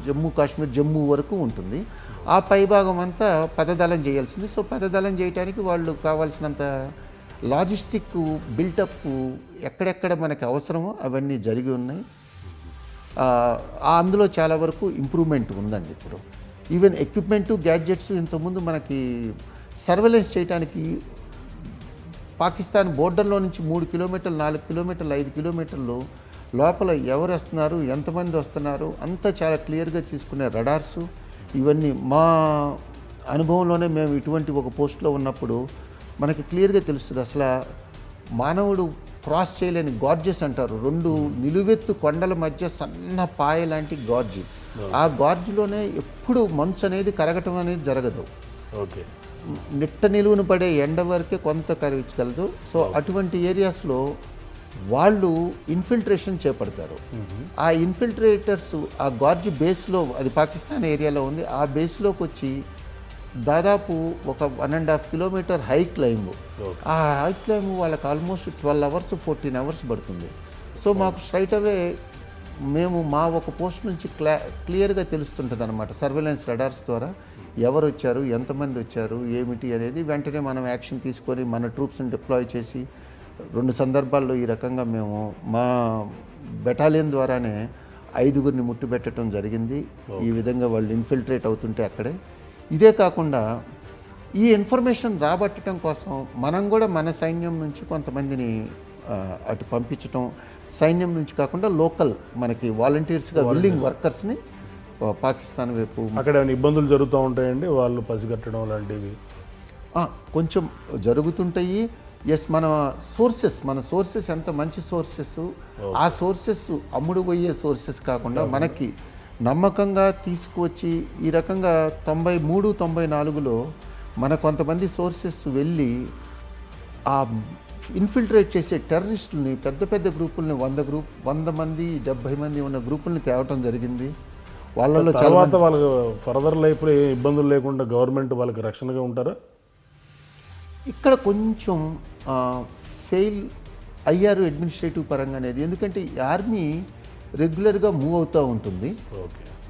జమ్మూ కాశ్మీర్ జమ్మూ వరకు ఉంటుంది. ఆ పైభాగం అంతా పదదళం చేయాల్సింది. సో పదదళం చేయడానికి వాళ్ళు కావాల్సినంత లాజిస్టిక్ బిల్టప్ ఎక్కడెక్కడ మనకి అవసరమో అవన్నీ జరిగి ఉన్నాయి. అందులో చాలా వరకు ఇంప్రూవ్మెంట్ ఉందండి. ఇప్పుడు ఈవెన్ ఎక్విప్మెంటు గ్యాడ్జెట్స్ ఇంతకుముందు మనకి సర్వేలెన్స్ చేయడానికి పాకిస్తాన్ బోర్డర్లో నుంచి 3 కిలోమీటర్లు 4 కిలోమీటర్లు 5 కిలోమీటర్లు లోపల ఎవరు వస్తున్నారు ఎంతమంది వస్తున్నారు అంతా చాలా క్లియర్గా తీసుకునే రడార్సు ఇవన్నీ మా అనుభవంలోనే మేము ఇటువంటి ఒక పోస్ట్లో ఉన్నప్పుడు మనకి క్లియర్గా తెలుస్తుంది. అసలు మానవుడు క్రాస్ చేయలేని గార్జెస్ అంటారు. 2 నిలువెత్తు కొండల మధ్య సన్న పాయ లాంటి గార్జి. ఆ గార్జులోనే ఎప్పుడు మంచు అనేది కరగటం అనేది జరగదు. ఓకే. నిట్ట నిలువును పడే ఎండ వరకే కొంత కరిగించగలదు. సో అటువంటి ఏరియాస్లో వాళ్ళు ఇన్ఫిల్ట్రేషన్ చేపడతారు. ఆ ఇన్ఫిల్ట్రేటర్స్ ఆ గార్జ్ బేస్లో, అది పాకిస్తాన్ ఏరియాలో ఉంది, ఆ బేస్లోకి వచ్చి దాదాపు ఒక 1.5 కిలోమీటర్ హై క్లైంబ్. ఆ హై క్లైంబ్ వాళ్ళకి ఆల్మోస్ట్ 12 అవర్స్ 14 అవర్స్ పడుతుంది. సో మాకు స్ట్రైట్ అవే మేము మా ఒక పోస్ట్ నుంచి క్లియర్గా తెలుస్తుంటుంది అనమాట. సర్వేలెన్స్ రడార్స్ ద్వారా ఎవరు వచ్చారు, ఎంతమంది వచ్చారు, ఏమిటి అనేది వెంటనే మనం యాక్షన్ తీసుకొని మన ట్రూప్స్ని డిప్లాయ్ చేసి 2 సందర్భాల్లో ఈ రకంగా మేము మా బెటాలియన్ ద్వారానే 5గురిని ముట్టుబెట్టడం జరిగింది. ఈ విధంగా వాళ్ళు ఇన్ఫిల్ట్రేట్ అవుతుంటే అక్కడే. ఇదే కాకుండా ఈ ఇన్ఫర్మేషన్ రాబట్టడం కోసం మనం కూడా మన సైన్యం నుంచి కొంతమందిని అటు పంపించటం, సైన్యం నుంచి కాకుండా లోకల్ మనకి వాలంటీర్స్గా విల్లింగ్ వర్కర్స్ని పాకిస్తాన్ వైపు. అక్కడ ఏమైనా ఇబ్బందులు జరుగుతూ ఉంటాయండి వాళ్ళు పసిగట్టడం లాంటివి? కొంచెం జరుగుతుంటాయి. ఎస్, మన సోర్సెస్ ఎంత మంచి సోర్సెస్, ఆ సోర్సెస్ అమ్ముడు పోయే సోర్సెస్ కాకుండా మనకి నమ్మకంగా తీసుకువచ్చి ఈ రకంగా 93-94లో మన కొంతమంది సోర్సెస్ వెళ్ళి ఆ ఇన్ఫిల్ట్రేట్ చేసే టెర్రరిస్టులని పెద్ద పెద్ద గ్రూపుల్ని 100 మంది 70 మంది ఉన్న గ్రూపుల్ని తేవటం జరిగింది. వాళ్ళలో తర్వాత వాళ్ళకి ఫర్దర్ లైఫ్లో ఏ ఇబ్బందులు లేకుండా గవర్నమెంట్ వాళ్ళకి రక్షణగా ఉంటారా? ఇక్కడ కొంచెం ఫెయిల్ అయ్యారు అడ్మినిస్ట్రేటివ్ పరంగా అనేది. ఎందుకంటే ఆర్మీ రెగ్యులర్గా మూవ్ అవుతూ ఉంటుంది.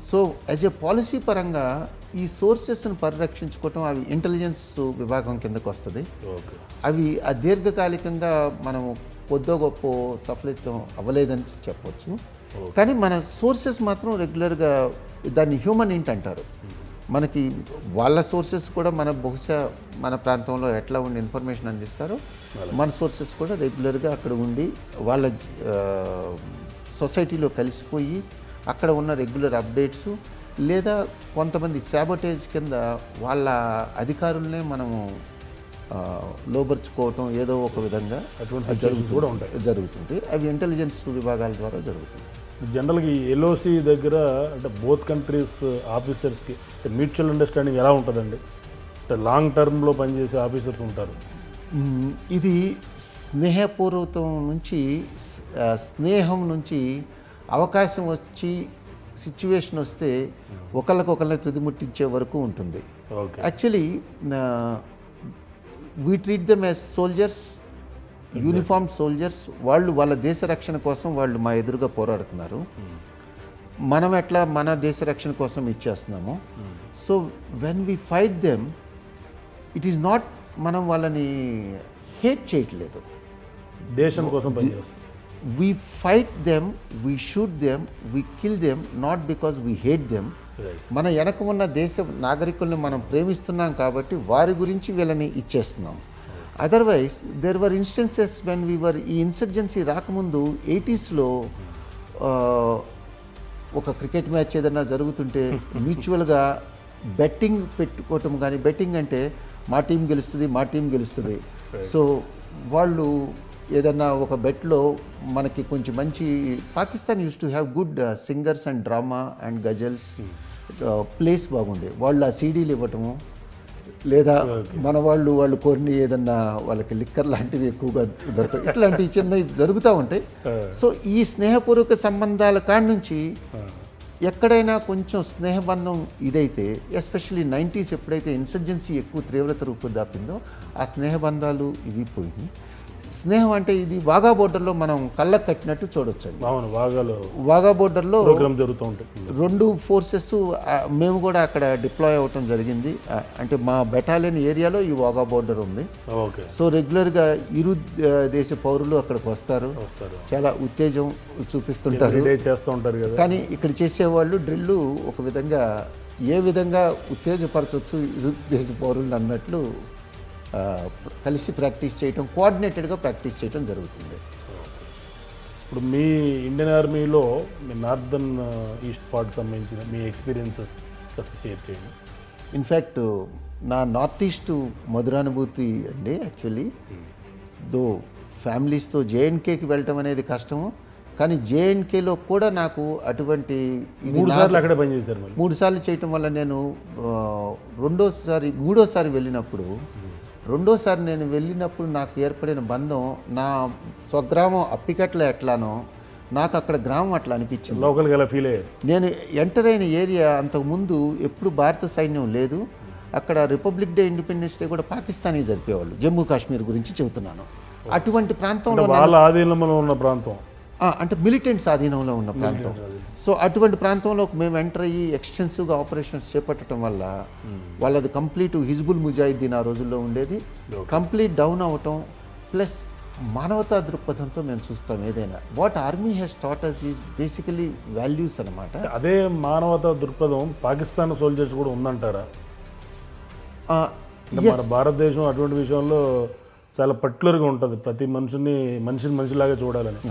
సో యాజ్ ఎ పాలసీ పరంగా ఈ సోర్సెస్ను పరిరక్షించుకోవటం అవి ఇంటెలిజెన్స్ విభాగం కిందకు వస్తుంది. అవి దీర్ఘకాలికంగా మనము కొద్దో గొప్ప సఫలితం అవ్వలేదని చెప్పవచ్చు. కానీ మన సోర్సెస్ మాత్రం రెగ్యులర్గా దాన్ని హ్యూమన్ ఇంట్ అంటారు. మనకి వాళ్ళ సోర్సెస్ కూడా మన బహుశా మన ప్రాంతంలో ఎట్లా ఉండి ఇన్ఫర్మేషన్ అందిస్తారో మన సోర్సెస్ కూడా రెగ్యులర్గా అక్కడ ఉండి వాళ్ళ సొసైటీలో కలిసిపోయి అక్కడ ఉన్న రెగ్యులర్ అప్డేట్స్, లేదా కొంతమంది శాబోటేజ్ కింద వాళ్ళ అధికారులనే మనము లోబర్చుకోవటం ఏదో ఒక విధంగా జరుగుతుంది. అవి ఇంటెలిజెన్స్ విభాగాల ద్వారా జరుగుతుంది. జనరల్గా ఈ ఎల్ఓసి దగ్గర అంటే బోత్ కంట్రీస్ ఆఫీసర్స్కి మ్యూచువల్ అండర్స్టాండింగ్ ఎలా ఉంటుందండి? అంటే లాంగ్ టర్మ్లో పనిచేసే ఆఫీసర్స్ ఉంటారు. ఇది స్నేహపూర్వకం నుంచి స్నేహం నుంచి అవకాశం వచ్చి సిచ్యువేషన్ వస్తే ఒకళ్ళకొకళ్ళని తుదిముట్టించే వరకు ఉంటుంది. Actually we treat them as soldiers, uniform soldiers. వాళ్ళు వాళ్ళ దేశ రక్షణ కోసం వాళ్ళు మా ఎదురుగా పోరాడుతున్నారు. మనం ఎట్లా మన దేశ రక్షణ కోసం ఇచ్చేస్తున్నాము. So when we fight them it is not, మనం వాళ్ళని హేట్ చేయట్లేదు. దేశం కోసం పనిచేస్తుంది. We fight them, we shoot them, we kill them, not because we hate them. Right. మన వెనక ఉన్న దేశ నాగరికుల్ని మనం ప్రేమిస్తున్నాం కాబట్టి వారి గురించి వీళ్ళని ఇచ్చేస్తున్నాం. Otherwise there were instances when we ఈ ఇన్సర్జెన్సీ రాకముందు 80s ఒక క్రికెట్ మ్యాచ్ ఏదైనా జరుగుతుంటే మ్యూచువల్గా బెట్టింగ్ పెట్టుకోవటం, కానీ బెట్టింగ్ అంటే మా టీం గెలుస్తుంది. సో వాళ్ళు ఏదన్నా ఒక బెట్లో మనకి కొంచెం మంచి, Pakistan use to have good singers and drama and ghazals, place బాగుండే, వాళ్ళు ఆ సీడీలు ఇవ్వటము, లేదా మన వాళ్ళు కోరిని ఏదన్నా వాళ్ళకి లిక్కర్ లాంటివి ఎక్కువగా దొరకవు, ఇట్లాంటివి చిన్నవి జరుగుతూ ఉంటాయి. సో ఈ స్నేహపూర్వక సంబంధాల కాడి నుంచి ఎక్కడైనా కొంచెం స్నేహబంధం ఇదైతే, ఎస్పెషల్లీ 90s ఎప్పుడైతే ఇన్సర్జెన్సీ ఎక్కువ తీవ్రత రూపు దాపిందో ఆ స్నేహబంధాలు ఇవి పోయినాయి. స్నేహం అంటే ఇది వాఘా బోర్డర్లో మనం కళ్ళకు కట్టినట్టు చూడొచ్చండి. అవును, వాఘా బోర్డర్లో ప్రోగ్రామ్ జరుగుతూ ఉంటుంది. 2 ఫోర్సెస్ మేము కూడా అక్కడ డిప్లాయ్ అవ్వటం జరిగింది. అంటే మా బెటాలియన్ ఏరియాలో ఈ వాఘా బోర్డర్ ఉంది. ఓకే. సో రెగ్యులర్గా ఇరు దేశ పౌరులు అక్కడికి వస్తారు, చాలా ఉత్తేజం చూపిస్తుంటారు, చేస్తూ ఉంటారు కదా. కానీ ఇక్కడ చేసేవాళ్ళు డ్రిల్లు ఒక విధంగా ఏ విధంగా ఉత్తేజపరచవచ్చు ఇరు దేశ పౌరులు అన్నట్లు కలిసి ప్రాక్టీస్ చేయటం, కోఆర్డినేటెడ్గా ప్రాక్టీస్ చేయటం జరుగుతుంది. ఇప్పుడు మీ ఇండియన్ ఆర్మీలో మీ నార్దర్న్ ఈస్ట్ పార్ట్ సంబంధించిన మీ ఎక్స్పీరియన్సెస్ కాస్త షేర్ చేయండి. ఇన్ఫ్యాక్ట్ నా నార్త్ ఈస్ట్ మధురానుభూతి అండి. యాక్చువల్లీ దో ఫ్యామిలీస్తో జేఎన్కేకి వెళ్ళటం అనేది కష్టము, కానీ జేఎన్కేలో కూడా నాకు అటువంటి ఇది 3 సార్లు అక్కడే పనిచేశారు. 3 సార్లు చేయటం వల్ల నేను మూడోసారి వెళ్ళినప్పుడు నేను వెళ్ళినప్పుడు నాకు ఏర్పడిన బంధం, నా స్వగ్రామం అప్పికట్ల ఎట్లానో నాకు అక్కడ గ్రామం అట్లా అనిపించింది. లోకల్గా ఎలా ఫీల్ అయ్యారు? నేను ఎంటర్ అయిన ఏరియా అంతకుముందు ఎప్పుడు భారత సైన్యం లేదు. అక్కడ రిపబ్లిక్ డే, ఇండిపెండెన్స్ డే కూడా పాకిస్తానీ జరిపేవాళ్ళు. జమ్మూ కాశ్మీర్ గురించి చెబుతున్నాను. అటువంటి ప్రాంతంలో వాళ్ళ ఆధీనంలో ఉన్న ప్రాంతం, అంటే మిలిటెంట్స్ ఆధీనంలో ఉన్న ప్రాంతం. సో అటువంటి ప్రాంతంలో మేము ఎంటర్ అయ్యి ఎక్స్టెన్సివ్గా ఆపరేషన్స్ చేపట్టడం వల్ల వాళ్ళది కంప్లీట్ హిజ్బుల్ ముజాహిద్దీన్ ఆ రోజుల్లో ఉండేది, కంప్లీట్ డౌన్ అవటం, ప్లస్ మానవతా దృక్పథంతో మేము చూస్తాం ఏదైనా. What army has taught us is basically values అనమాట. అదే మానవతా దృక్పథం పాకిస్తాన్ సోల్జర్స్ కూడా ఉందంటారా? మన భారతదేశం అటువంటి విషయంలో చాలా పర్టికులర్గా ఉంటుంది, ప్రతి మనిషిలాగా చూడాలని.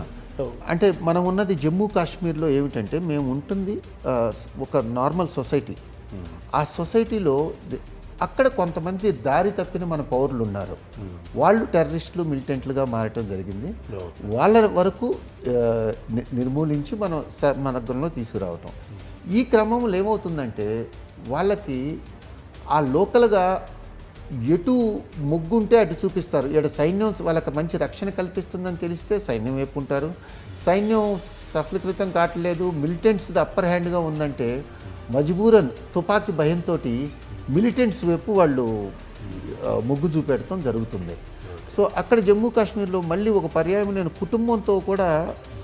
అంటే మనం ఉన్నది జమ్మూ కాశ్మీర్లో ఏమిటంటే, మేము ఉంటుంది ఒక నార్మల్ సొసైటీ. ఆ సొసైటీలో అక్కడ కొంతమంది దారి తప్పిన మన పౌరులు ఉన్నారు. వాళ్ళు టెర్రరిస్టులు, మిలిటెంట్లుగా మారటం జరిగింది. వాళ్ళ వరకు నిర్మూలించి మనం మనగంలో తీసుకురావటం. ఈ క్రమంలో ఏమవుతుందంటే, వాళ్ళకి ఆ లోకల్గా ఎటు మొగ్గుంటే అటు చూపిస్తారు. ఇక్కడ సైన్యం వాళ్ళకి మంచి రక్షణ కల్పిస్తుందని తెలిస్తే సైన్యం వైపు ఉంటారు. సైన్యం సఫలీకృతం కావట్లేదు, మిలిటెంట్స్ అప్పర్ హ్యాండ్గా ఉందంటే మజ్బూరన్ తుపాకీ భయంతో మిలిటెంట్స్ వైపు వాళ్ళు మొగ్గు చూపెడతాం జరుగుతుంది. సో అక్కడ జమ్మూ కాశ్మీర్లో మళ్ళీ ఒక పర్యాయం నేను కుటుంబంతో కూడా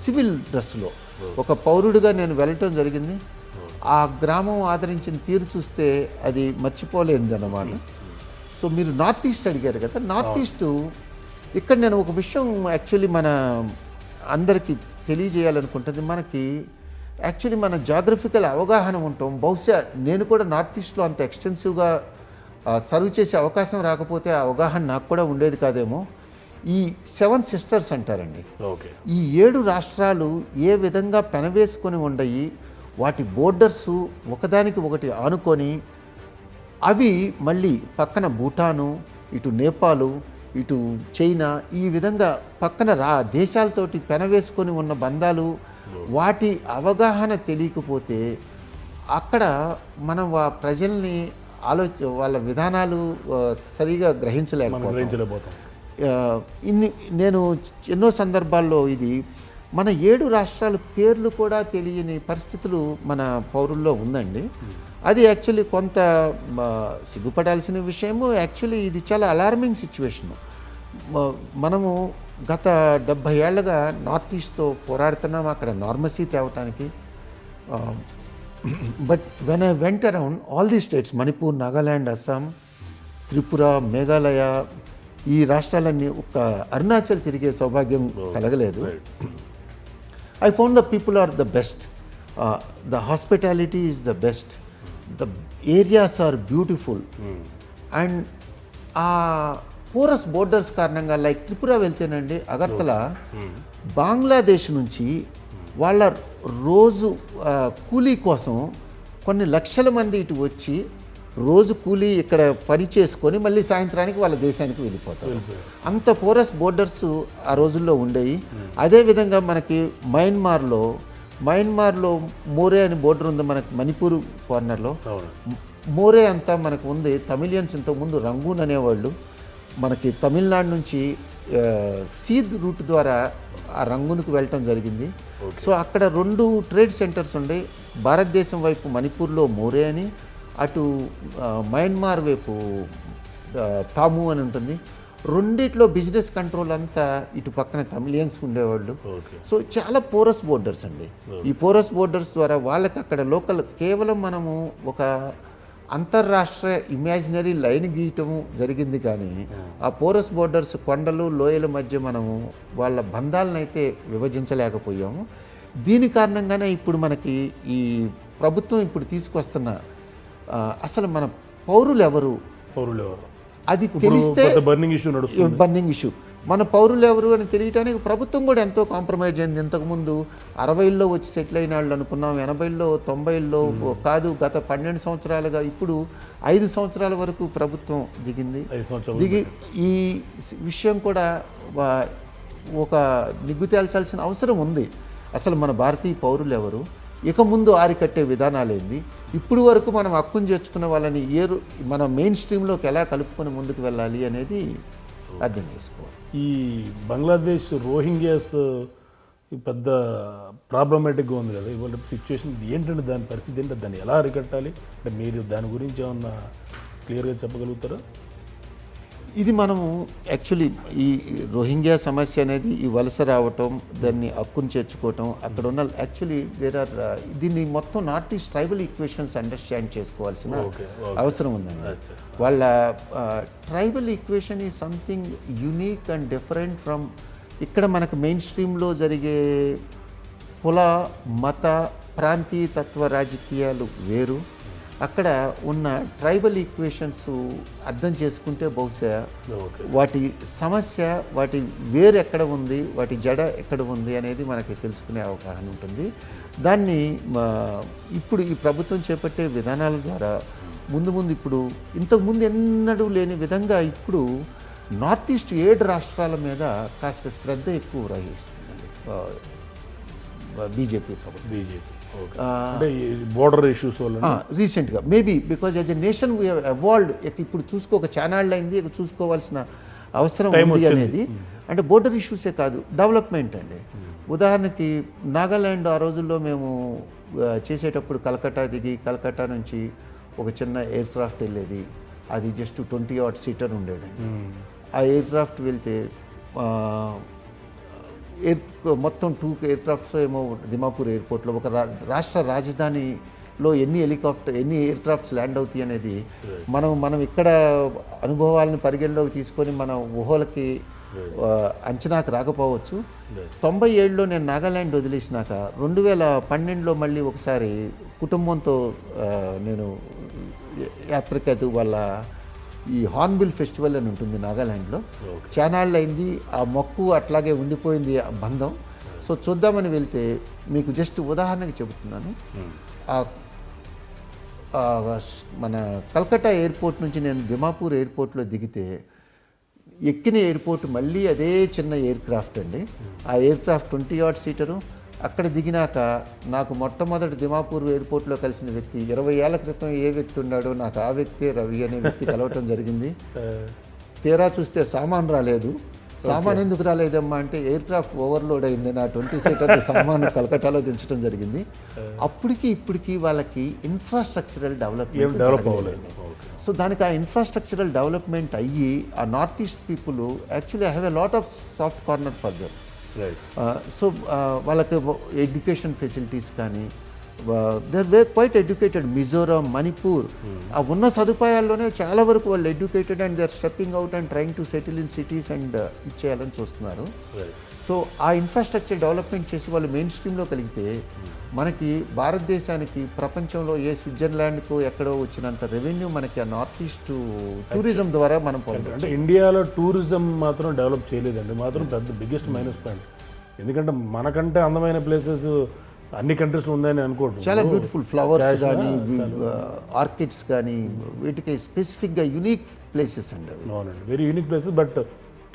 సివిల్ డ్రెస్లో ఒక పౌరుడిగా నేను వెళ్ళటం జరిగింది. ఆ గ్రామం ఆదరించిన తీరు చూస్తే అది మర్చిపోలేనిది అన్నమాట. సో మీరు నార్త్ ఈస్ట్ అడిగారు కదా, నార్త్ ఈస్ట్ ఇక్కడ నేను ఒక విషయం యాక్చువల్లీ మన అందరికీ తెలియజేయాలనుకుంటుంది. మనకి యాక్చువల్లీ మన జాగ్రఫికల్ అవగాహన ఉంటాం. బహుశా నేను కూడా నార్త్ ఈస్ట్లో అంత ఎక్స్టెన్సివ్గా సర్వ్ చేసే అవకాశం రాకపోతే ఆ అవగాహన నాకు కూడా ఉండేది కాదేమో. ఈ 7 సిస్టర్స్ అంటారండి. ఈ 7 రాష్ట్రాలు ఏ విధంగా పెనవేసుకొని ఉండయి, వాటి బోర్డర్సు ఒకదానికి ఒకటి ఆనుకొని, అవి మళ్ళీ పక్కన భూటాను, ఇటు నేపాలు, ఇటు చైనా, ఈ విధంగా పక్కన దేశాలతోటి పెనవేసుకొని ఉన్న బంధాలు, వాటి అవగాహన తెలియకపోతే అక్కడ మనం ప్రజల్ని వాళ్ళ విధానాలు సరిగా గ్రహించలేకపోతాం. నేను ఎన్నో సందర్భాల్లో ఇది మన 7 రాష్ట్రాల పేర్లు కూడా తెలియని పరిస్థితులు మన పౌరుల్లో ఉందండి. అది యాక్చువల్లీ కొంత సిగ్గుపడాల్సిన విషయము. యాక్చువల్లీ ఇది చాలా అలార్మింగ్ సిచ్యువేషను. మనము గత 70 ఏళ్ళగా నార్త్ ఈస్ట్తో పోరాడుతున్నాం అక్కడ నార్మసీ తేవటానికి. But when I went around all the states, Manipur, Nagaland, Assam, Tripura, Meghalaya ఈ రాష్ట్రాలన్నీ ఒక అరుణాచల్ తిరిగే సౌభాగ్యం కలగలేదు. I found the people are the best. The hospitality is the best. The areas are beautiful. And porous borders కారణంగా లైక్ త్రిపుర వెళ్తేనండి అగర్తల బంగ్లాదేశ్ నుంచి వాళ్ళ రోజు కూలీ కోసం కొన్ని లక్షల మంది ఇటు వచ్చి రోజు కూలీ ఇక్కడ పని చేసుకొని మళ్ళీ సాయంత్రానికి వాళ్ళ దేశానికి వెళ్ళిపోతారు. అంత పోరస్ బోర్డర్స్ ఆ రోజుల్లో ఉండేవి. అదేవిధంగా మనకి మయన్మార్లో మోరే అని బోర్డర్ ఉంది మనకి మణిపూర్ కార్నర్లో. మోరే అంతా మనకు ఉంది. తమిళియన్స్ ఇంతకుముందు రంగూన్ అనేవాళ్ళు మనకి తమిళనాడు నుంచి సీద్ రూట్ ద్వారా ఆ రంగూన్కి వెళ్ళటం జరిగింది. సో అక్కడ 2 ట్రేడ్ సెంటర్స్ ఉండే. భారతదేశం వైపు మణిపూర్లో మోరే అని, అటు మయన్మార్ వైపు తాము అని ఉంటుంది. రెండిట్లో బిజినెస్ కంట్రోల్ అంతా ఇటు పక్కన తమిళియన్స్ ఉండేవాళ్ళు. సో చాలా పోరస్ బోర్డర్స్ అండి. ఈ పోరస్ బోర్డర్స్ ద్వారా వాళ్ళకి అక్కడ లోకల్ కేవలం మనము ఒక అంతర్రాష్ట్ర ఇమాజినరీ లైన్ గీయటము జరిగింది, కానీ ఆ పోరస్ బోర్డర్స్ కొండలు లోయల మధ్య మనము వాళ్ళ బంధాలను అయితే విభజించలేకపోయాము. దీని కారణంగానే ఇప్పుడు మనకి ఈ ప్రభుత్వం ఇప్పుడు తీసుకొస్తున్న అసలు మన పౌరులు ఎవరు అది తెలిస్తే బర్నింగ్ ఇష్యూ మన పౌరులు ఎవరు అని తెలియటానికి ప్రభుత్వం కూడా ఎంతో కాంప్రమైజ్ అయింది. ఇంతకుముందు 60ల్లో వచ్చి సెటిల్ అయిన వాళ్ళు అనుకున్నాం, 80ల్లో 90ల్లో కాదు, గత 12 సంవత్సరాలుగా ఇప్పుడు 5 సంవత్సరాల వరకు ప్రభుత్వం దిగి ఈ విషయం కూడా ఒక నిగ్గు తేల్చాల్సిన అవసరం ఉంది. అసలు మన భారతీయ పౌరులు ఎవరు, ఇక ముందు ఆరికట్టే విధానాలేంది, ఇప్పుడు వరకు మనం హక్కును చేర్చుకున్న వాళ్ళని మన మెయిన్ స్ట్రీమ్లోకి ఎలా కలుపుకొని ముందుకు వెళ్ళాలి అనేది అర్థం చేసుకోవాలి. ఈ బంగ్లాదేశ్ రోహింగ్యాస్ పెద్ద ప్రాబ్లమాటిక్గా ఉంది కదా ఇవాళ సిచ్యువేషన్. ఏంటంటే దాని పరిస్థితి ఏంటంటే దాన్ని ఎలా అరికట్టాలి అంటే మీరు దాని గురించి ఏమన్నా క్లియర్గా చెప్పగలుగుతారా? ఇది మనము యాక్చువల్లీ ఈ రోహింగ్యా సమస్య అనేది ఈ వలస రావటం, దాన్ని హక్కును చేర్చుకోవటం, అక్కడ ఉన్న యాక్చువల్లీ దీన్ని మొత్తం north east tribal equations understand చేసుకోవాల్సిన అవసరం ఉందండి. వాళ్ళ ట్రైబల్ ఈక్వేషన్ ఈ something unique and different from ఇక్కడ మనకు మెయిన్ స్ట్రీమ్లో జరిగే కుల, మత, ప్రాంతీయ తత్వ రాజకీయాలు వేరు. అక్కడ ఉన్న ట్రైబల్ ఈక్వేషన్స్ అర్థం చేసుకుంటే బహుశా వాటి సమస్య, వాటి వేరు ఎక్కడ ఉంది, వాటి జడ ఎక్కడ ఉంది అనేది మనకి తెలుసుకునే అవగాహన ఉంటుంది. దాన్ని ఇప్పుడు ఈ ప్రభుత్వం చేపట్టే విధానాల ద్వారా ముందు ఇప్పుడు ఇంతకుముందు ఎన్నడూ లేని విధంగా ఇప్పుడు నార్త్ ఈస్ట్ 7 రాష్ట్రాల మీద కాస్త శ్రద్ధ ఎక్కువ వహిస్తుందండి బీజేపీ ప్రభుత్వం. బోర్డర్ ఇష్యూస్ వల్ల రీసెంట్గా maybe because as a nation we have evolved. ఇప్పుడు ఒక ఛానల్ అయింది, చూసుకోవాల్సిన అవసరం ఉంది అనేది. అంటే బోర్డర్ ఇష్యూసే కాదు, డెవలప్మెంట్ అండి. ఉదాహరణకి నాగాల్యాండ్ ఆ రోజుల్లో మేము చేసేటప్పుడు కలకట్టా దిగి కలకట్టా నుంచి ఒక చిన్న ఎయిర్ క్రాఫ్ట్ వెళ్ళేది. అది జస్ట్ 20-odd సీటర్ ఉండేదండి. ఆ ఎయిర్ క్రాఫ్ట్ వెళ్తే మొత్తం 2 ఎయిర్ క్రాఫ్ట్స్ ఏమో దిమాపూర్ ఎయిర్పోర్ట్లో ఒక రాష్ట్ర రాజధానిలో ఎన్ని ఎయిర్ క్రాఫ్ట్స్ ల్యాండ్ అవుతాయి అనేది మనం ఇక్కడ అనుభవాలను పరిగణలోకి తీసుకొని మన ఊహలకి అంచనాకు రాకపోవచ్చు. 97లో నేను నాగాల్యాండ్ వదిలేసినాక 2012లో మళ్ళీ ఒకసారి కుటుంబంతో నేను యాత్రకదు వాళ్ళ ఈ హార్న్బిల్ ఫెస్టివల్ అని ఉంటుంది నాగాల్యాండ్లో. చానాళ్ళు అయింది, ఆ మొక్కు అట్లాగే ఉండిపోయింది ఆ బంధం. సో చూద్దామని వెళ్తే మీకు జస్ట్ ఉదాహరణకి చెబుతున్నాను. మన కల్కట్టా ఎయిర్పోర్ట్ నుంచి నేను దిమాపూర్ ఎయిర్పోర్ట్లో దిగితే ఎక్కిన ఎయిర్పోర్ట్ మళ్ళీ అదే చిన్న ఎయిర్ క్రాఫ్ట్ అండి. ఆ ఎయిర్ క్రాఫ్ట్ 20-odd సీటరు. అక్కడ దిగినాక నాకు మొట్టమొదటి దిమాపూర్ ఎయిర్పోర్ట్లో కలిసిన వ్యక్తి 20 ఏళ్ల క్రితం ఏ వ్యక్తి ఉన్నాడో నాకు ఆ వ్యక్తే రవి అనే వ్యక్తి కలవటం జరిగింది. తీరా చూస్తే సామాన్ రాలేదు. సామాన్ ఎందుకు రాలేదమ్మా అంటే ఎయిర్ క్రాఫ్ట్ ఓవర్లోడ్ అయింది, నా 20 సీటర్ సామాను కలకట్టాలో దించడం జరిగింది. అప్పటికి ఇప్పటికీ వాళ్ళకి ఇన్ఫ్రాస్ట్రక్చరల్ డెవలప్ అవ్వలేదు. సో దానికి ఆ ఇన్ఫ్రాస్ట్రక్చరల్ డెవలప్మెంట్ అయ్యి ఆ north east people actually have a lot of soft corner for them. So వాళ్ళకి ఎడ్యుకేషన్ ఫెసిలిటీస్ కానీ they are quite educated. Mizoram, Manipur, ఆ ఉన్న సదుపాయాల్లోనే చాలా వరకు వాళ్ళు educated and they are stepping out and trying to settle in cities and ఇచ్చేయాలని చూస్తున్నారు. సో ఆ ఇన్ఫ్రాస్ట్రక్చర్ డెవలప్మెంట్ చేసి వాళ్ళు మెయిన్ స్ట్రీమ్లో కలిగితే మనకి భారతదేశానికి ప్రపంచంలో ఏ స్విట్జర్లాండ్కు ఎక్కడో వచ్చినంత రెవెన్యూ మనకి ఆ నార్త్ ఈస్ట్ టూరిజం ద్వారా మనం పొందవచ్చు. అంటే ఇండియాలో టూరిజం మాత్రం డెవలప్ చేయలేదండి, మాత్రం పెద్ద బిగ్గెస్ట్ మైనస్ పాయింట్. ఎందుకంటే మనకంటే అందమైన ప్లేసెస్ అన్ని కంట్రీస్లో ఉందని అనుకోవట్లేదు. చాలా బ్యూటిఫుల్ ఫ్లవర్స్ కానీ ఆర్కిడ్స్ కానీ వీటికి స్పెసిఫిక్గా యూనిక్ ప్లేసెస్ అండి అవి. అవునండి, very unique places, but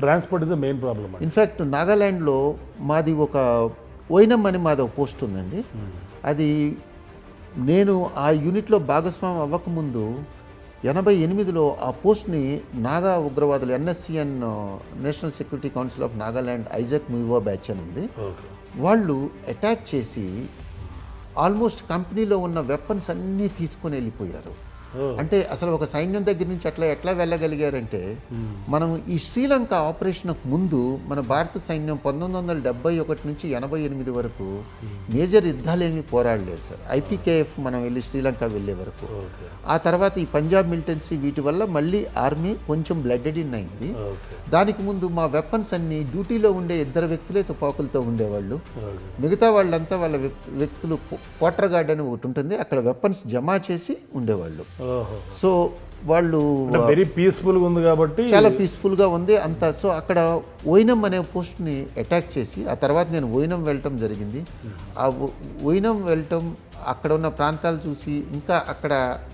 transport is the main problem. In fact నాగాల్యాండ్లో మాది ఒక ఓయినం అని మాది ఒక పోస్ట్ ఉందండి. అది నేను ఆ యూనిట్లో భాగస్వామ్యం అవ్వకముందు 88లో ఆ పోస్ట్ని నాగా ఉగ్రవాదులు NSCN national security council of Nagaland Isak Muivah batch అని ఉంది. వాళ్ళు అటాక్ చేసి ఆల్మోస్ట్ కంపెనీలో ఉన్న వెపన్స్ అన్నీ తీసుకొని వెళ్ళిపోయారు. అంటే అసలు ఒక సైన్యం దగ్గర నుంచి ఎట్లా వెళ్ళగలిగారంటే, మనం ఈ శ్రీలంక ఆపరేషన్కు ముందు మన భారత సైన్యం 1971 నుంచి 88 వరకు మేజర్ యుద్ధాలేమీ పోరాడలేదు సార్. IPKF మనం వెళ్ళి శ్రీలంక వెళ్ళే వరకు. ఆ తర్వాత ఈ పంజాబ్ మిలిటెన్సీ వీటి వల్ల మళ్ళీ ఆర్మీ కొంచెం బ్లడెడ్ ఇన్ అయింది. దానికి ముందు మా వెపన్స్ అన్ని డ్యూటీలో ఉండే 2 వ్యక్తులే తుపాకులతో ఉండేవాళ్ళు. మిగతా వాళ్ళంతా వాళ్ళ వ్యక్తులు క్వార్టర్ గార్డ్ అని ఒకటి ఉంటుంది, అక్కడ వెపన్స్ జమా చేసి ఉండేవాళ్ళు. సో వాళ్ళు వెరీ పీస్ఫుల్గా ఉంది కాబట్టి చాలా పీస్ఫుల్గా ఉంది అంతా. సో అక్కడ ఓయినం అనే పోస్ట్ని అటాక్ చేసి ఆ తర్వాత నేను ఓయినం వెళ్ళటం జరిగింది. ఆ ఓయినం వెళ్ళటం, అక్కడ ఉన్న ప్రాంతాలు చూసి, ఇంకా అక్కడ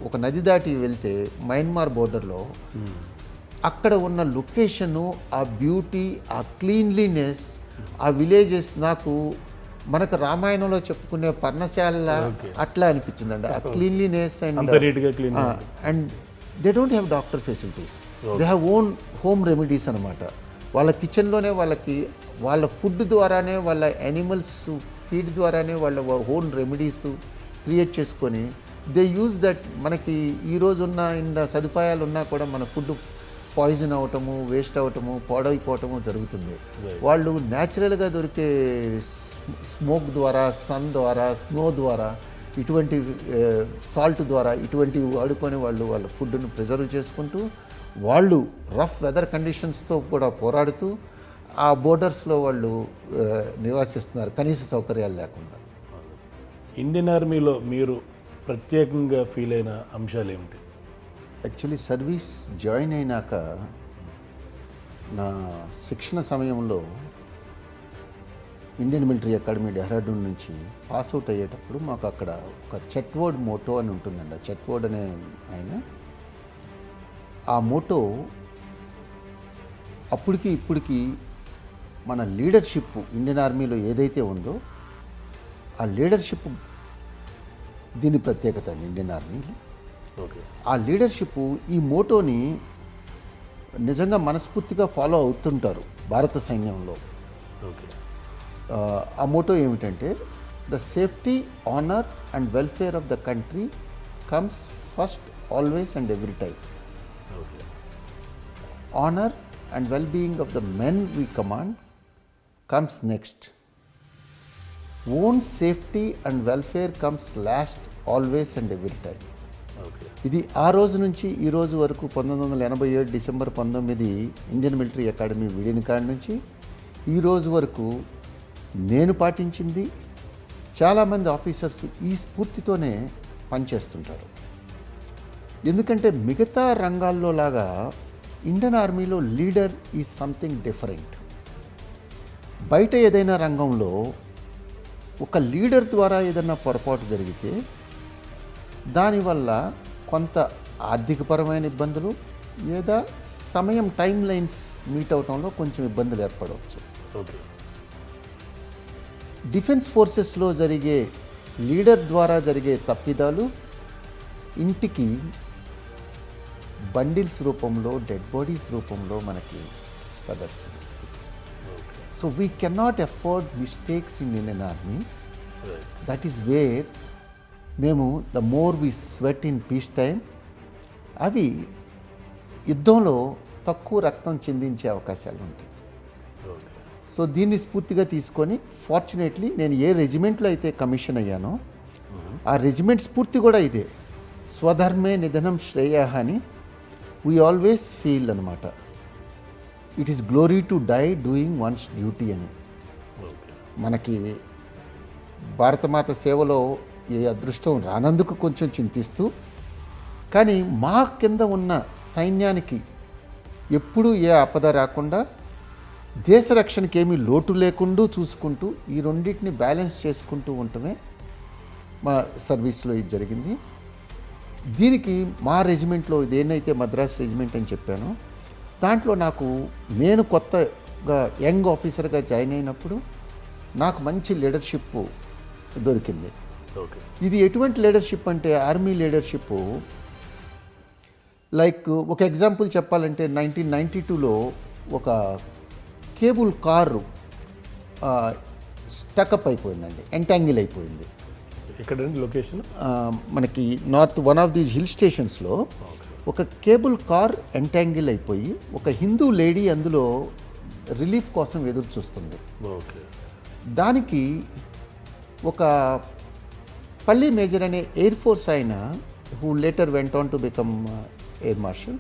ఒక నది దాటి వెళ్తే మయన్మార్ బోర్డర్లో అక్కడ ఉన్న లొకేషను, ఆ బ్యూటీ, ఆ క్లీన్లీనెస్, ఆ విలేజెస్ నాకు మనకు రామాయణంలో చెప్పుకునే పర్ణశాల అట్లా అనిపించిందండి. ఆ cleanliness and they don't have doctor facilities, they have own home remedies అనమాట. వాళ్ళ కిచెన్లోనే వాళ్ళ ఫుడ్ ద్వారానే, వాళ్ళ యానిమల్స్ ఫీడ్ ద్వారానే వాళ్ళ ఓన్ రెమెడీస్ క్రియేట్ చేసుకొని దే యూజ్ దట్. మనకి ఈరోజున్న ఇన్న సదుపాయాలు ఉన్నా కూడా మన ఫుడ్ పాయిజన్ అవటము, వేస్ట్ అవటము, పాడైపోవటము జరుగుతుంది. వాళ్ళు న్యాచురల్గా దొరికే స్మోక్ ద్వారా, సన్ ద్వారా, స్నో ద్వారా, ఇటువంటి సాల్ట్ ద్వారా ఇటువంటివి వాడుకొని వాళ్ళు వాళ్ళ ఫుడ్ను ప్రిజర్వ్ చేసుకుంటూ, వాళ్ళు రఫ్ వెదర్ కండిషన్స్తో కూడా పోరాడుతూ ఆ బోర్డర్స్లో వాళ్ళు నివాసిస్తున్నారు కనీస సౌకర్యాలు లేకుండా. ఇండియన్ ఆర్మీలో మీరు ప్రత్యేకంగా ఫీల్ అయిన అంశాలు ఏమిటి? యాక్చువల్లీ సర్వీస్ జాయిన్ అయినాక నా శిక్షణ సమయంలో ఇండియన్ మిలిటరీ అకాడమీ డెహ్రాడూన్ నుంచి పాస్అవుట్ అయ్యేటప్పుడు మాకు అక్కడ ఒక చెట్వర్డ్ మోటో అని ఉంటుందండి. చెట్వర్డ్ అనే ఆయన, ఆ మోటో అప్పటికి ఇప్పటికి మన లీడర్షిప్ ఇండియన్ ఆర్మీలో ఏదైతే ఉందో ఆ లీడర్షిప్ దీని ప్రత్యేకత అండి ఇండియన్ ఆర్మీలో. ఆ లీడర్షిప్ ఈ మోటోని నిజంగా మనస్ఫూర్తిగా ఫాలో అవుతుంటారు భారత సైన్యంలో. ఆ మోటో ఏమిటంటే, the safety, honour and welfare of the country comes first, always and every time. Honour and well being of the men we command comes next. Own safety and welfare comes last, always and every time. ఇది ఆ రోజు నుంచి ఈ రోజు వరకు 1987 December 19 Indian military academy విడిన కాడి నుంచి ఈ రోజు వరకు నేను పాటించింది. చాలామంది ఆఫీసర్స్ ఈ స్ఫూర్తితోనే పనిచేస్తుంటారు. ఎందుకంటే మిగతా రంగాల్లో లాగా ఇండియన్ ఆర్మీలో లీడర్ ఈజ్ సంథింగ్ డిఫరెంట్. బయట ఏదైనా రంగంలో ఒక లీడర్ ద్వారా ఏదైనా పొరపాటు జరిగితే దానివల్ల కొంత ఆర్థికపరమైన ఇబ్బందులు లేదా సమయం టైం లైన్స్ మీట్ అవటంలో కొంచెం ఇబ్బందులు ఏర్పడవచ్చు. డిఫెన్స్ ఫోర్సెస్లో జరిగే లీడర్ ద్వారా జరిగే తప్పిదాలు ఇంటికి బండిల్స్ రూపంలో, డెడ్ బాడీస్ రూపంలో మనకి ప్రదర్శన. So we cannot afford mistakes in Indian army. That is where మేము the more we sweat in peace time, అవి యుద్ధంలో తక్కువ రక్తం చిందించే అవకాశాలు ఉంటాయి. సో దీన్ని స్ఫూర్తిగా తీసుకొని ఫార్చునేట్లీ నేను ఏ రెజిమెంట్లో అయితే కమిషన్ అయ్యానో ఆ రెజిమెంట్ స్ఫూర్తి కూడా ఇదే, స్వధర్మే నిధనం శ్రేయ అని వీ ఆల్వేస్ ఫీల్ అనమాట. It is glory to die doing one's duty అని. మనకి భారతమాత సేవలో ఏ అదృష్టం రానందుకు కొంచెం చింతిస్తూ, కానీ మా కింద ఉన్న సైన్యానికి ఎప్పుడూ ఏ ఆపద రాకుండా, దేశ రక్షణకి ఏమీ లోటు లేకుండా చూసుకుంటూ, ఈ రెండింటిని బ్యాలెన్స్ చేసుకుంటూ ఉండటమే మా సర్వీస్లో ఇది జరిగింది. దీనికి మా రెజిమెంట్లో ఇదేనైతే మద్రాస్ రెజిమెంట్ అని చెప్పానో, దాంట్లో నేను కొత్తగా యంగ్ ఆఫీసర్గా జాయిన్ అయినప్పుడు నాకు మంచి లీడర్షిప్ దొరికింది. ఇది ఎటువంటి లీడర్షిప్ అంటే ఆర్మీ లీడర్షిప్. లైక్ ఒక ఎగ్జాంపుల్ చెప్పాలంటే 1992లో ఒక కేబుల్ కారు స్టకప్ అయిపోయిందండి, ఎంటాంగిల్ అయిపోయింది. ఎక్కడండి లొకేషన్? మనకి north one of these hill స్టేషన్స్లో ఒక కేబుల్ కార్ ఎంటాంగిల్ అయిపోయి ఒక హిందూ లేడీ అందులో రిలీఫ్ కోసం ఎదురు చూస్తుంది. దానికి ఒక పల్లి మేజర్ అనే ఎయిర్ ఫోర్స్ ఆయన, who later went on to become air marshal,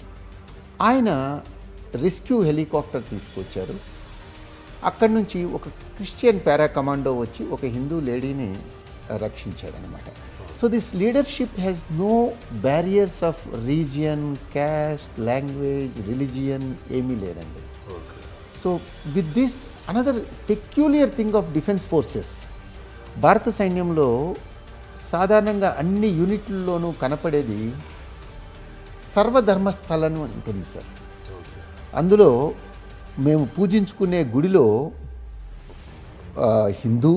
ఆయన రెస్క్యూ హెలికాప్టర్ తీసుకొచ్చారు. అక్కడి నుంచి ఒక క్రిస్టియన్ పారా కమాండో వచ్చి ఒక హిందూ లేడీని రక్షించాడనమాట. So this leadership has no barriers of region, caste, language, religion ఏమీ లేదండి. So with this another peculiar thing of defence forces, భారత సైన్యంలో సాధారణంగా అన్ని యూనిట్లలోనూ కనపడేది సర్వధర్మస్థలం ఉంటుంది సార్. అందులో మేము పూజించుకునే గుడిలో హిందూ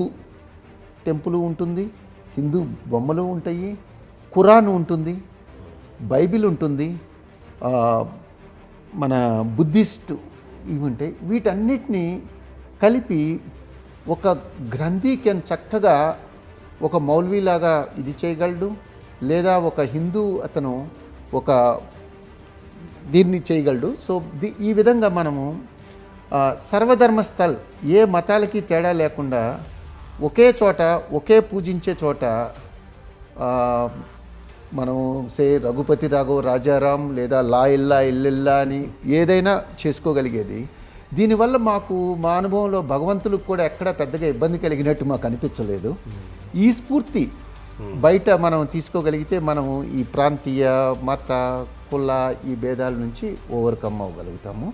టెంపుల్ ఉంటుంది, హిందూ బొమ్మలు ఉంటాయి, ఖురాన్ ఉంటుంది, బైబిల్ ఉంటుంది, మన బుద్ధిస్ట్ ఇవి ఉంటాయి. వీటన్నిటినీ కలిపి ఒక గ్రంథికి చక్కగా ఒక మౌల్వీలాగా ఇది చేయగలడు, లేదా ఒక హిందూ అతను ఒక దీన్ని చేయగలడు. సో ఈ విధంగా మనము సర్వధర్మస్థల్, ఏ మతాలకి తేడా లేకుండా ఒకే చోట, ఒకే పూజించే చోట మనము రఘుపతి రాఘవ్ రాజారాం లేదా లా ఇల్లా ఇల్లిల్లా అని ఏదైనా చేసుకోగలిగేది. దీనివల్ల మా అనుభవంలో భగవంతులకు కూడా ఎక్కడ పెద్దగా ఇబ్బంది కలిగినట్టు మాకు అనిపించలేదు. ఈ స్ఫూర్తి బయట మనం తీసుకోగలిగితే మనము ఈ ప్రాంతీయ, మత, కుల ఈ భేదాల నుంచి ఓవర్కమ్ అవ్వగలుగుతాము.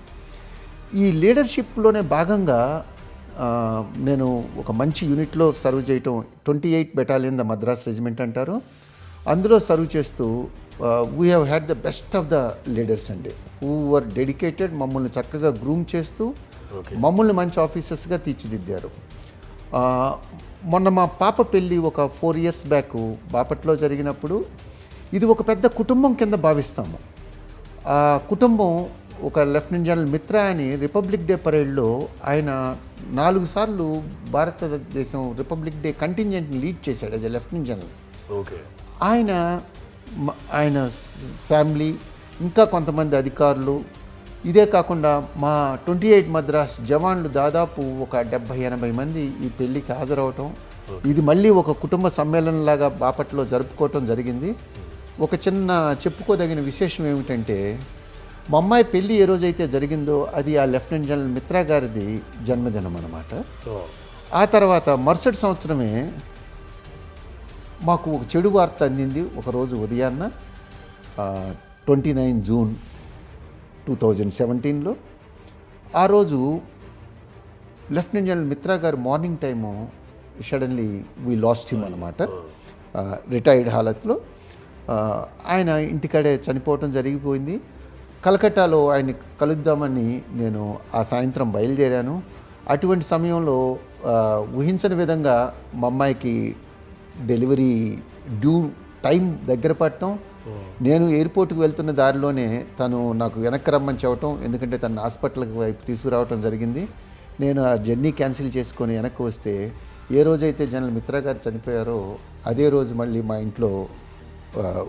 ఈ లీడర్షిప్లోనే భాగంగా నేను ఒక మంచి యూనిట్లో సర్వ్ చేయటం, 28 బెటాలియన్ ద మద్రాస్ రెజిమెంట్ అంటారు, అందులో సర్వ్ చేస్తూ we have had the best of the leaders అండి, హూ వర్ డెడికేటెడ్. మమ్మల్ని చక్కగా గ్రూమ్ చేస్తూ మమ్మల్ని మంచి ఆఫీసర్స్గా తీర్చిదిద్దారు. మొన్న మా పాప పెళ్ళి ఒక 4 years బ్యాక్ బాపట్లో జరిగినప్పుడు, ఇది ఒక పెద్ద కుటుంబం కింద భావిస్తాము. ఆ కుటుంబం ఒక లెఫ్టినెంట్ జనరల్ మిత్రా అని రిపబ్లిక్ డే పరేడ్లో ఆయన 4 సార్లు భారతదేశం రిపబ్లిక్ డే కంటింజెంట్ని లీడ్ చేశాడు యాజ్ ఎ లెఫ్టినెంట్ జనరల్. ఆయన ఫ్యామిలీ, ఇంకా కొంతమంది అధికారులు, ఇదే కాకుండా మా 28 మద్రాస్ జవాన్లు దాదాపు ఒక 70-80 మంది ఈ పెళ్ళికి హాజరవటం, ఇది మళ్ళీ ఒక కుటుంబ సమ్మేళనంలాగా బాపట్లో జరుపుకోవటం జరిగింది. ఒక చిన్న చెప్పుకోదగిన విశేషం ఏమిటంటే, మా అమ్మాయి పెళ్ళి ఏ రోజైతే జరిగిందో అది ఆ లెఫ్టినెంట్ జనరల్ మిత్రా గారిది జన్మదినం అన్నమాట. ఆ తర్వాత మరుసటి సంవత్సరమే మాకు ఒక చెడు వార్త అందింది. ఒకరోజు ఉదయాన్న 29 జూన్ 2017లో, ఆ రోజు లెఫ్టినెంట్ జనరల్ మిత్రా గారు morning time suddenly we last him అనమాట. రిటైర్డ్ హాలత్లో ఆయన ఇంటికాడే చనిపోవటం జరిగిపోయింది. కలకట్టాలో ఆయన కలుద్దామని నేను ఆ సాయంత్రం బయలుదేరాను. అటువంటి సమయంలో ఊహించని విధంగా మా అమ్మాయికి డెలివరీ డ్యూ టైం దగ్గర పడటం, నేను ఎయిర్పోర్ట్కి వెళ్తున్న దారిలోనే తను నాకు వెనక్కి రమ్మని చెప్పటం, ఎందుకంటే తను హాస్పిటల్కి వైపు తీసుకురావటం జరిగింది. నేను ఆ జర్నీ క్యాన్సిల్ చేసుకొని వెనక్కి వస్తే, ఏ రోజైతే జనరల్ మిత్రా గారు చనిపోయారో అదే రోజు మళ్ళీ మా ఇంట్లో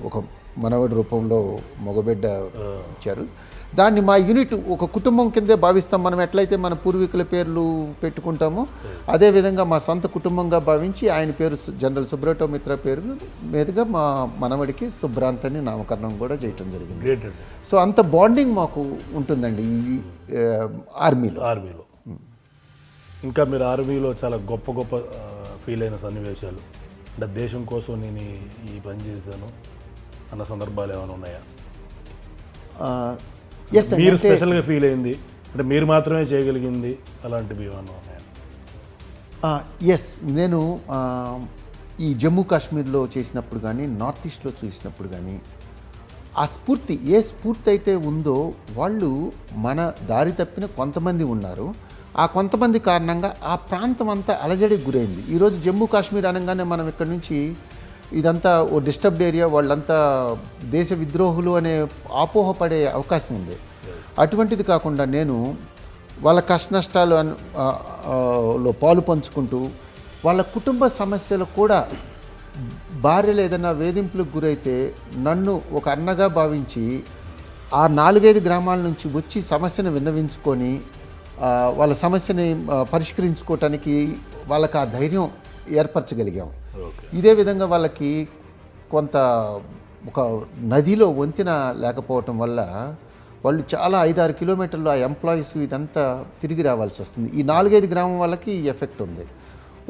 ఒక మనవడి రూపంలో మగబిడ్డ ఇచ్చారు. దాన్ని మా యూనిట్ ఒక కుటుంబం కిందే భావిస్తాం. మనం ఎట్లయితే మన పూర్వీకుల పేర్లు పెట్టుకుంటామో అదేవిధంగా మా సొంత కుటుంబంగా భావించి ఆయన పేరు జనరల్ సుబ్రటో మిత్ర పేరు మీదుగా మా మనవడికి సుభ్రాంత్ అని నామకరణం కూడా చేయటం జరిగింది. గ్రేట్ అండి. సో అంత బాండింగ్ మాకు ఉంటుందండి ఈ ఆర్మీలో. ఇంకా మీరు ఆర్మీలో చాలా గొప్ప గొప్ప ఫీల్ అయిన సన్నివేశాలు, అంటే దేశం కోసం నేను ఈ పని చేశాను అన్న సందర్భాలు ఏమైనా ఉన్నాయా? మీరు స్పెషల్గా ఫీల్ అయింది, అంటే మీరు మాత్రమే చేయగలిగింది అలాంటివి ఏమైనా ఉన్నాయా? ఎస్, నేను ఈ జమ్మూ కాశ్మీర్లో చేసినప్పుడు కానీ నార్త్ ఈస్ట్లో చూసినప్పుడు కానీ ఆ స్ఫూర్తి ఏ స్ఫూర్తి అయితే ఉందో వాళ్ళు మన దారి తప్పిన కొంతమంది ఉన్నారు. ఆ కొంతమంది కారణంగా ఆ ప్రాంతం అంతా అలజడికి గురైంది. ఈరోజు జమ్మూ కాశ్మీర్ అనగానే మనం ఇక్కడ నుంచి ఇదంతా ఓ డిస్టర్బ్డ్ ఏరియా, వాళ్ళంతా దేశ విద్రోహులు అనే అపోహపడే అవకాశం ఉంది. అటువంటిది కాకుండా నేను వాళ్ళ కష్ట నష్టాలు లో పాలు పంచుకుంటూ వాళ్ళ కుటుంబ సమస్యలు కూడా భార్యలు ఏదైనా వేధింపులకు గురైతే నన్ను ఒక అన్నగా భావించి ఆ 4-5 గ్రామాల నుంచి వచ్చి సమస్యను విన్నవించుకొని వాళ్ళ సమస్యని పరిష్కరించుకోవటానికి వాళ్ళకి ఆ ధైర్యం ఏర్పరచగలిగాం. ఇదే విధంగా వాళ్ళకి కొంత ఒక నదిలో వంతెన లేకపోవటం వల్ల వాళ్ళు చాలా 5-6 కిలోమీటర్లు ఆ ఎంప్లాయీస్ ఇదంతా తిరిగి రావాల్సి వస్తుంది. ఈ 4-5 గ్రామం వాళ్ళకి ఈ ఎఫెక్ట్ ఉంది.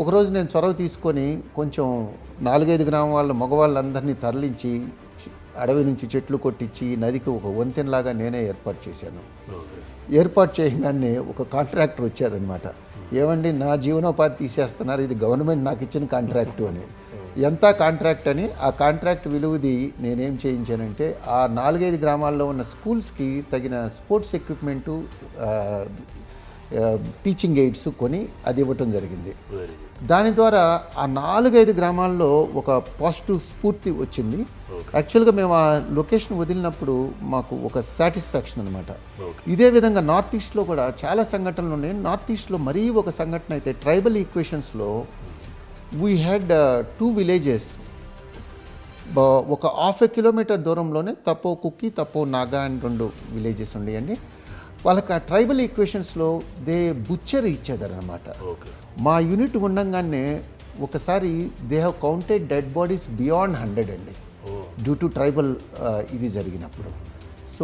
ఒకరోజు నేను చొరవ తీసుకొని కొంచెం 4-5 గ్రామం వాళ్ళ మగవాళ్ళందరినీ తరలించి అడవి నుంచి చెట్లు కొట్టించి నదికి ఒక వంతెనలాగా నేనే ఏర్పాటు చేశాను. ఏర్పాటు చేయగానే ఒక కాంట్రాక్టర్ వచ్చారనమాట. ఏమండి, నా జీవనోపాధి తీసేస్తున్నారు, ఇది గవర్నమెంట్ నాకు ఇచ్చిన కాంట్రాక్టు అని. ఎంత కాంట్రాక్ట్ అని ఆ కాంట్రాక్ట్ విలువది నేనేం చేయించానంటే ఆ 4-5 గ్రామాల్లో ఉన్న స్కూల్స్కి తగిన స్పోర్ట్స్ ఎక్విప్మెంటు, టీచింగ్ ఎయిడ్స్ కొని అది ఇవ్వటం జరిగింది. దాని ద్వారా ఆ 4-5 గ్రామాల్లో ఒక పాజిటివ్ స్ఫూర్తి వచ్చింది. యాక్చువల్గా మేము ఆ లొకేషన్ వదిలినప్పుడు మాకు ఒక సాటిస్ఫాక్షన్ అనమాట. ఇదే విధంగా నార్త్ ఈస్ట్లో కూడా చాలా సంఘటనలు ఉన్నాయి. నార్త్ ఈస్ట్లో మరీ ఒక సంఘటన అయితే ట్రైబల్ ఈక్వేషన్స్లో వీ హ్యాడ్ 2 విలేజెస్. ఒక 1/2 కిలోమీటర్ దూరంలోనే తప్పో కుక్కి, తప్పో నాగా అని 2 విలేజెస్ ఉండేయండి. వాళ్ళకి ఆ ట్రైబల్ ఈక్వేషన్స్లో దే బుచ్చర్ ఇచ్చేదారనమాట. మా యూనిట్ ఉండంగానే ఒకసారి they have counted dead bodies beyond 100 అండి, డ్యూ టు ట్రైబల్ ఇది జరిగినప్పుడు. సో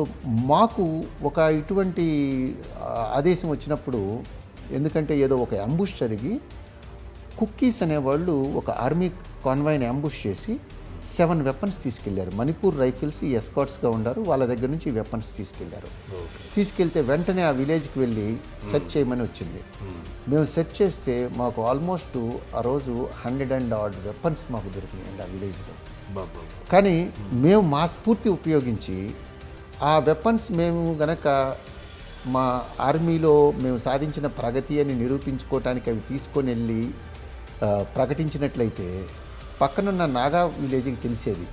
మాకు ఒక ఇటువంటి ఆదేశం వచ్చినప్పుడు, ఎందుకంటే ఏదో ఒక అంబుష్ జరిగి కుక్కీస్ అనేవాళ్ళు ఒక ఆర్మీ కాన్వాయ్ని అంబుష్ చేసి 7 వెపన్స్ తీసుకెళ్లారు. మణిపూర్ రైఫిల్స్ ఈ ఎస్కాట్స్గా ఉన్నారు, వాళ్ళ దగ్గర నుంచి ఈ వెపన్స్ తీసుకెళ్లారు. తీసుకెళ్తే వెంటనే ఆ విలేజ్కి వెళ్ళి సెర్చ్ చేయమని వచ్చింది. మేము సెర్చ్ చేస్తే మాకు ఆల్మోస్ట్ ఆ రోజు 100 and odd వెపన్స్ మాకు దొరికినాయండి ఆ విలేజ్లో. కానీ మేము మా స్ఫూర్తి ఉపయోగించి ఆ వెపన్స్ మేము గనక మా ఆర్మీలో మేము సాధించిన ప్రగతి అని నిరూపించుకోవటానికి అవి తీసుకొని వెళ్ళి ప్రకటించినట్లయితే పక్కనున్న నాగా విలేజ్కి తెలిసేది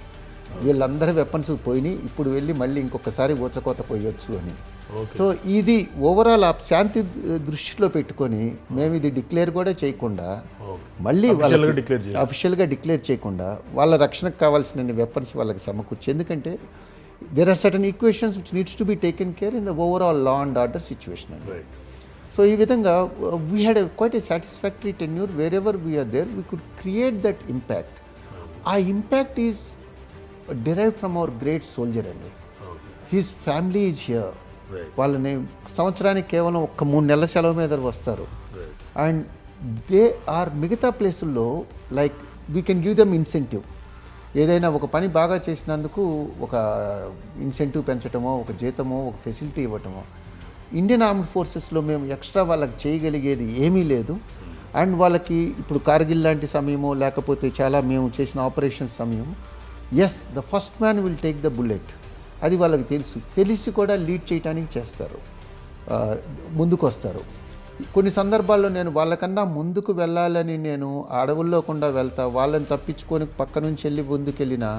వీళ్ళందరి వెపన్స్ పోయినాయి, ఇప్పుడు వెళ్ళి మళ్ళీ ఇంకొకసారి ఊచకోత పోయొచ్చు అని. సో ఇది ఓవరాల్ ఆ శాంతి దృష్టిలో పెట్టుకొని మేము ఇది డిక్లేర్ కూడా చేయకుండా, మళ్ళీ వాళ్ళకి అఫీషియల్గా డిక్లేర్ చేయకుండా వాళ్ళ రక్షణకు కావాల్సిన వెపన్స్ వాళ్ళకి సమకూర్చి, ఎందుకంటే there are certain equations which needs to be taken care in the overall law and order situation. Right. So ఈ విధంగా we had quite a satisfactory tenure. Wherever we are there, we could create that impact. ఆ impact is derived from our great soldier అండి. His family is here. వాళ్ళని సంవత్సరానికి కేవలం 3 నెలల సెలవు మీద వస్తారు. అండ్ దే ఆర్ మిగతా ప్లేసుల్లో like we can give them incentive. ఏదైనా ఒక పని బాగా చేసినందుకు ఒక ఇన్సెంటివ్ పెంచటమో, ఒక జీతమో, ఒక ఫెసిలిటీ ఇవ్వటమో. ఇండియన్ ఆర్మ్డ్ ఫోర్సెస్లో మేము ఎక్స్ట్రా వాళ్ళకి చేయగలిగేది ఏమీ లేదు. అండ్ వాళ్ళకి ఇప్పుడు కార్గిల్ లాంటి సమయమో లేకపోతే చాలా మేము చేసిన ఆపరేషన్స్ సమయం, as the first man will take the bullet, అది వాళ్ళకి తెలిసి కూడా లీడ్ చేయడానికి చేస్తారు, ముందుకు వస్తారు. కొన్ని సందర్భాల్లో నేను వాళ్ళకన్నా ముందుకు వెళ్ళాలని నేను అడవుల్లో కూడా వెళ్తా, వాళ్ళని తప్పించుకొని పక్క నుంచి వెళ్ళి ముందుకెళ్ళినా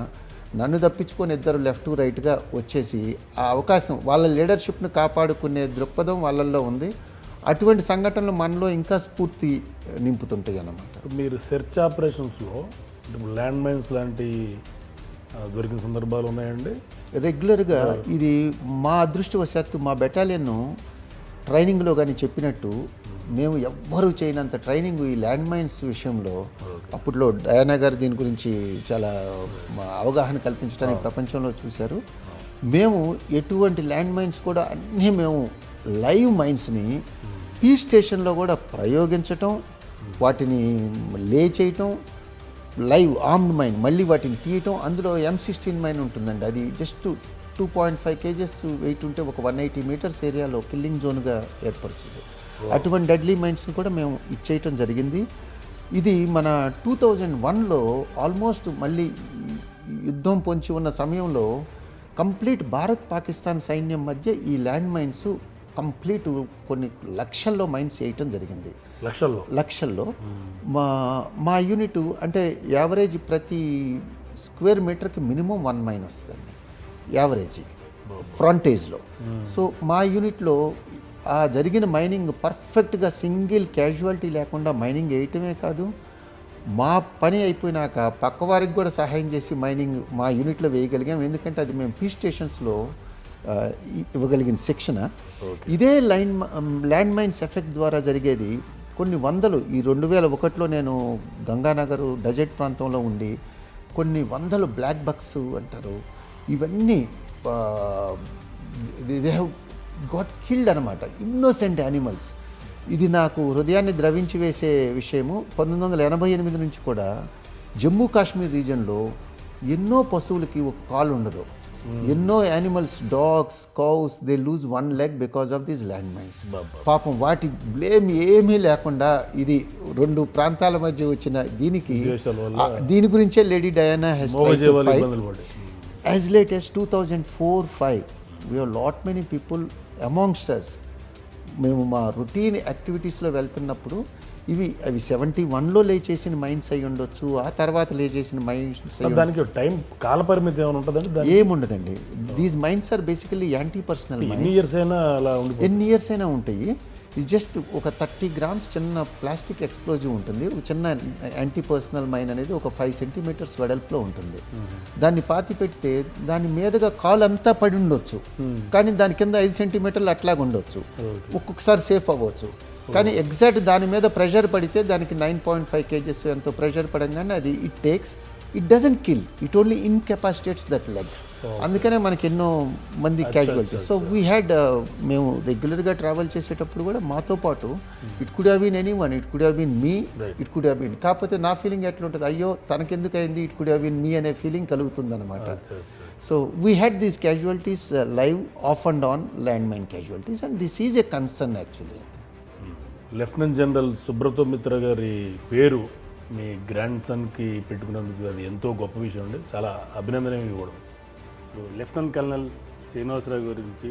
నన్ను తప్పించుకొని ఇద్దరు లెఫ్ట్ రైట్గా వచ్చేసి ఆ అవకాశం, వాళ్ళ లీడర్షిప్ను కాపాడుకునే దృక్పథం వాళ్ళల్లో ఉంది. అటువంటి సంఘటనలు మనలో ఇంకా స్ఫూర్తి నింపుతుంటాయి అన్నమాట. మీరు సెర్చ్ ఆపరేషన్స్లో ల్యాండ్ మైన్స్ లాంటి దొరికిన సందర్భాలు ఉన్నాయండి? రెగ్యులర్గా ఇది మా అదృష్టవశాత్తు మా బెటాలియన్ ట్రైనింగ్లో కానీ చెప్పినట్టు మేము ఎవ్వరూ చేయనంత ట్రైనింగ్ ఈ ల్యాండ్ మైన్స్ విషయంలో అప్పట్లో డయానా గారు దీని గురించి చాలా అవగాహన కల్పించడానికి ప్రపంచంలో చూశారు. మేము ఎటువంటి ల్యాండ్ మైన్స్ కూడా అన్నీ మేము లైవ్ మైన్స్ని పీస్ స్టేషన్లో కూడా ప్రయోగించటం, వాటిని లే చేయటం, లైవ్ ఆర్మ్డ్ మైన్ మళ్ళీ వాటిని తీయటం. అందులో M16 మైన్ ఉంటుందండి, అది జస్ట్ 2.5 kgs వెయిట్ ఉంటే ఒక 180 మీటర్స్ ఏరియాలో కిల్లింగ్ జోన్గా ఏర్పరుస్తుంది. అటువంటి డెడ్లీ మైన్స్ని కూడా మేము ఇచ్చేయటం జరిగింది. ఇది మన 2001లో ఆల్మోస్ట్ మళ్ళీ యుద్ధం పొంచి ఉన్న సమయంలో కంప్లీట్ భారత్ పాకిస్తాన్ సైన్యం మధ్య ఈ ల్యాండ్ మైన్స్ కంప్లీట్ కొన్ని లక్షల్లో మైన్స్ వేయటం జరిగింది. లక్షల్లో మా యూనిట్ అంటే యావరేజ్ ప్రతి స్క్వేర్ మీటర్కి మినిమం 1 మైన్ వస్తుందండి యావరేజ్ ఫ్రంటేజ్లో. సో మా యూనిట్లో ఆ జరిగిన మైనింగ్ పర్ఫెక్ట్గా సింగిల్ క్యాజువాలిటీ లేకుండా మైనింగ్ వేయటమే కాదు, మా పని అయిపోయినాక పక్క వారికి కూడా సహాయం చేసి మైనింగ్ మా యూనిట్లో వేయగలిగాం. ఎందుకంటే అది మేము పీస్ స్టేషన్స్లో ఇవ్వగలిగిన శిక్షణ. ఇదే ల్యాండ్ మైన్స్ ఎఫెక్ట్ ద్వారా జరిగేది కొన్ని వందలు. ఈ 2001లో నేను గంగానగర్ డెజర్ట్ ప్రాంతంలో ఉండి కొన్ని వందలు బ్లాక్ బక్స్ అంటారు, ఇవన్నీ దే హ్యావ్ గాట్ కిల్డ్ అనమాట, ఇన్నోసెంట్ యానిమల్స్. ఇది నాకు హృదయాన్ని ద్రవించి వేసే విషయము. 1988 నుంచి కూడా జమ్మూ కాశ్మీర్ రీజన్లో ఎన్నో పశువులకి ఒక కాలు ఉండదు, ఎన్నో animals, dogs, cows, they lose 1 leg because of these land mines. పాపం వాటి బ్లేమ్ ఏమీ లేకుండా ఇది 2 ప్రాంతాల మధ్య వచ్చిన దీని గురించే lady Diana has tried to fight. As late as 2004-05 we have lot many people amongst us. మేము మా రొటీన్ యాక్టివిటీస్లో వెళ్తున్నప్పుడు అవి 71లో లే చేసిన మైన్స్ అయి ఉండొచ్చు, ఆ తర్వాత లే చేసిన మైన్స్. దానికి టైం కాల పరిమితి ఏమైనా ఉంటుందండి? ఏముండదండి. These mines are basically anti personnel mines. ఎన్ని ఇయర్స్ అయినా ఉంటాయి. ఇది జస్ట్ ఒక 30 grams చిన్న ప్లాస్టిక్ ఎక్స్ప్లోజివ్ ఉంటుంది. ఒక చిన్న యాంటీ పర్సనల్ మైన్ అనేది ఒక 5 centimeters వెడల్పులో ఉంటుంది. దాన్ని పాతి పెడితే దాని మీదుగా కాలు అంతా పడి ఉండొచ్చు, కానీ దాని కింద 5 centimeters అట్లాగా ఉండొచ్చు. ఒక్కొక్కసారి సేఫ్ అవ్వచ్చు, కానీ ఎగ్జాక్ట్ దాని మీద ప్రెషర్ పడితే దానికి 9.5 kgs ఎంతో ప్రెషర్ పడంగానే అది it doesn't kill, it only incapacitates that leg. అందుకనే మనకి ఎన్నో మంది క్యాజువాలిటీస్. సో వీ హ్యాడ్ మేము రెగ్యులర్గా ట్రావెల్ చేసేటప్పుడు కూడా మాతో పాటు it could have been anyone, it could have been me, it could have been. కాకపోతే నా ఫీలింగ్ ఎట్లా ఉంటుంది, అయ్యో తనకెందుకు అయింది, it could have been me అనే ఫీలింగ్ కలుగుతుంది అనమాట. So we had these casualties live off and on land mine casualties, and this is a concern actually. Lieutenant general Subroto Mitra గారి పేరు మీ గ్రాండ్ సన్కి పెట్టుకున్నందుకు అది ఎంతో గొప్ప విషయం అండి, చాలా అభినందనీయం కూడా. లెఫ్టినెంట్ కల్నల్ శ్రీనివాసరావు గురించి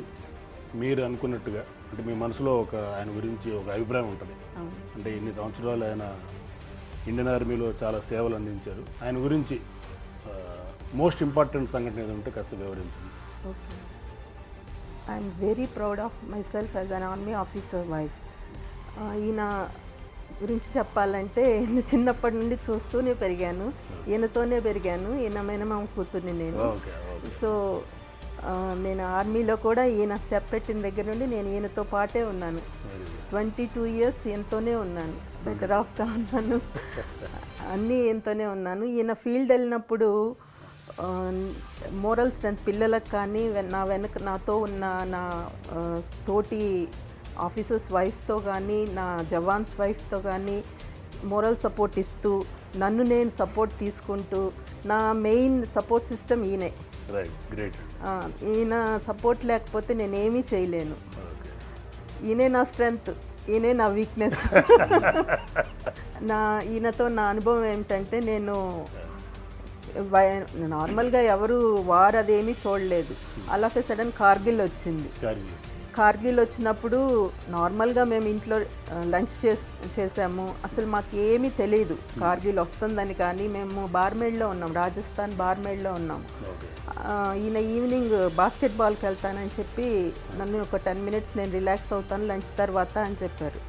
మీరు అనుకున్నట్టుగా అంటే మీ మనసులో ఆయన గురించి ఒక అభిప్రాయం ఉంటుంది. అంటే ఇన్ని సంవత్సరాలు ఆయన ఇండియన్ ఆర్మీలో చాలా సేవలు అందించారు. ఆయన గురించి మోస్ట్ ఇంపార్టెంట్ సంఘటన ఏదంటే కాస్త వివరించండి. Okay, I'm very proud of my self as an army officer wife. ఈయన గురించి చెప్పాలంటే చిన్నప్పటి నుండి చూస్తూనే పెరిగాను, ఈయనతోనే పెరిగాను. ఈయన మేనమామ కూతుర్ని నేను. సో నేను ఆర్మీలో కూడా ఈయన స్టెప్ పెట్టిన దగ్గర నుండి నేను ఈయనతో పాటే ఉన్నాను. 22 years ఈయనతోనే ఉన్నాను, బెటర్ ఆఫ్గా ఉన్నాను, అన్నీ ఈయనతోనే ఉన్నాను. ఈయన ఫీల్డ్ వెళ్ళినప్పుడు మోరల్ స్ట్రెంత్ పిల్లలకు కానీ నాతో ఉన్న నా తోటి ఆఫీసర్స్ వైఫ్స్తో కానీ నా జవాన్స్ వైఫ్తో కానీ మోరల్ సపోర్ట్ ఇస్తూ నన్ను నేను సపోర్ట్ తీసుకుంటూ, నా మెయిన్ సపోర్ట్ సిస్టమ్ ఈయనే. ఈయన సపోర్ట్ లేకపోతే నేనేమీ చేయలేను. ఈయనే నా స్ట్రెంగ్త్, ఈయనే నా వీక్నెస్. ఈయనతో నా అనుభవం ఏమిటంటే, నేను నార్మల్గా ఎవరు వారు అదేమీ చూడలేదు. All of a sudden Kargil వచ్చింది. కార్గిల్ వచ్చినప్పుడు నార్మల్గా మేము ఇంట్లో లంచ్ చేసాము. అసలు మాకు ఏమీ తెలియదు కార్గిల్ వస్తుందని. కానీ మేము బార్మేడ్లో ఉన్నాం, రాజస్థాన్ బార్మేడ్లో ఉన్నాం. ఈయన ఈవినింగ్ బాస్కెట్బాల్కి వెళ్తానని చెప్పి నన్ను ఒక 10 minutes నేను రిలాక్స్ అవుతాను లంచ్ తర్వాత అని చెప్పారు.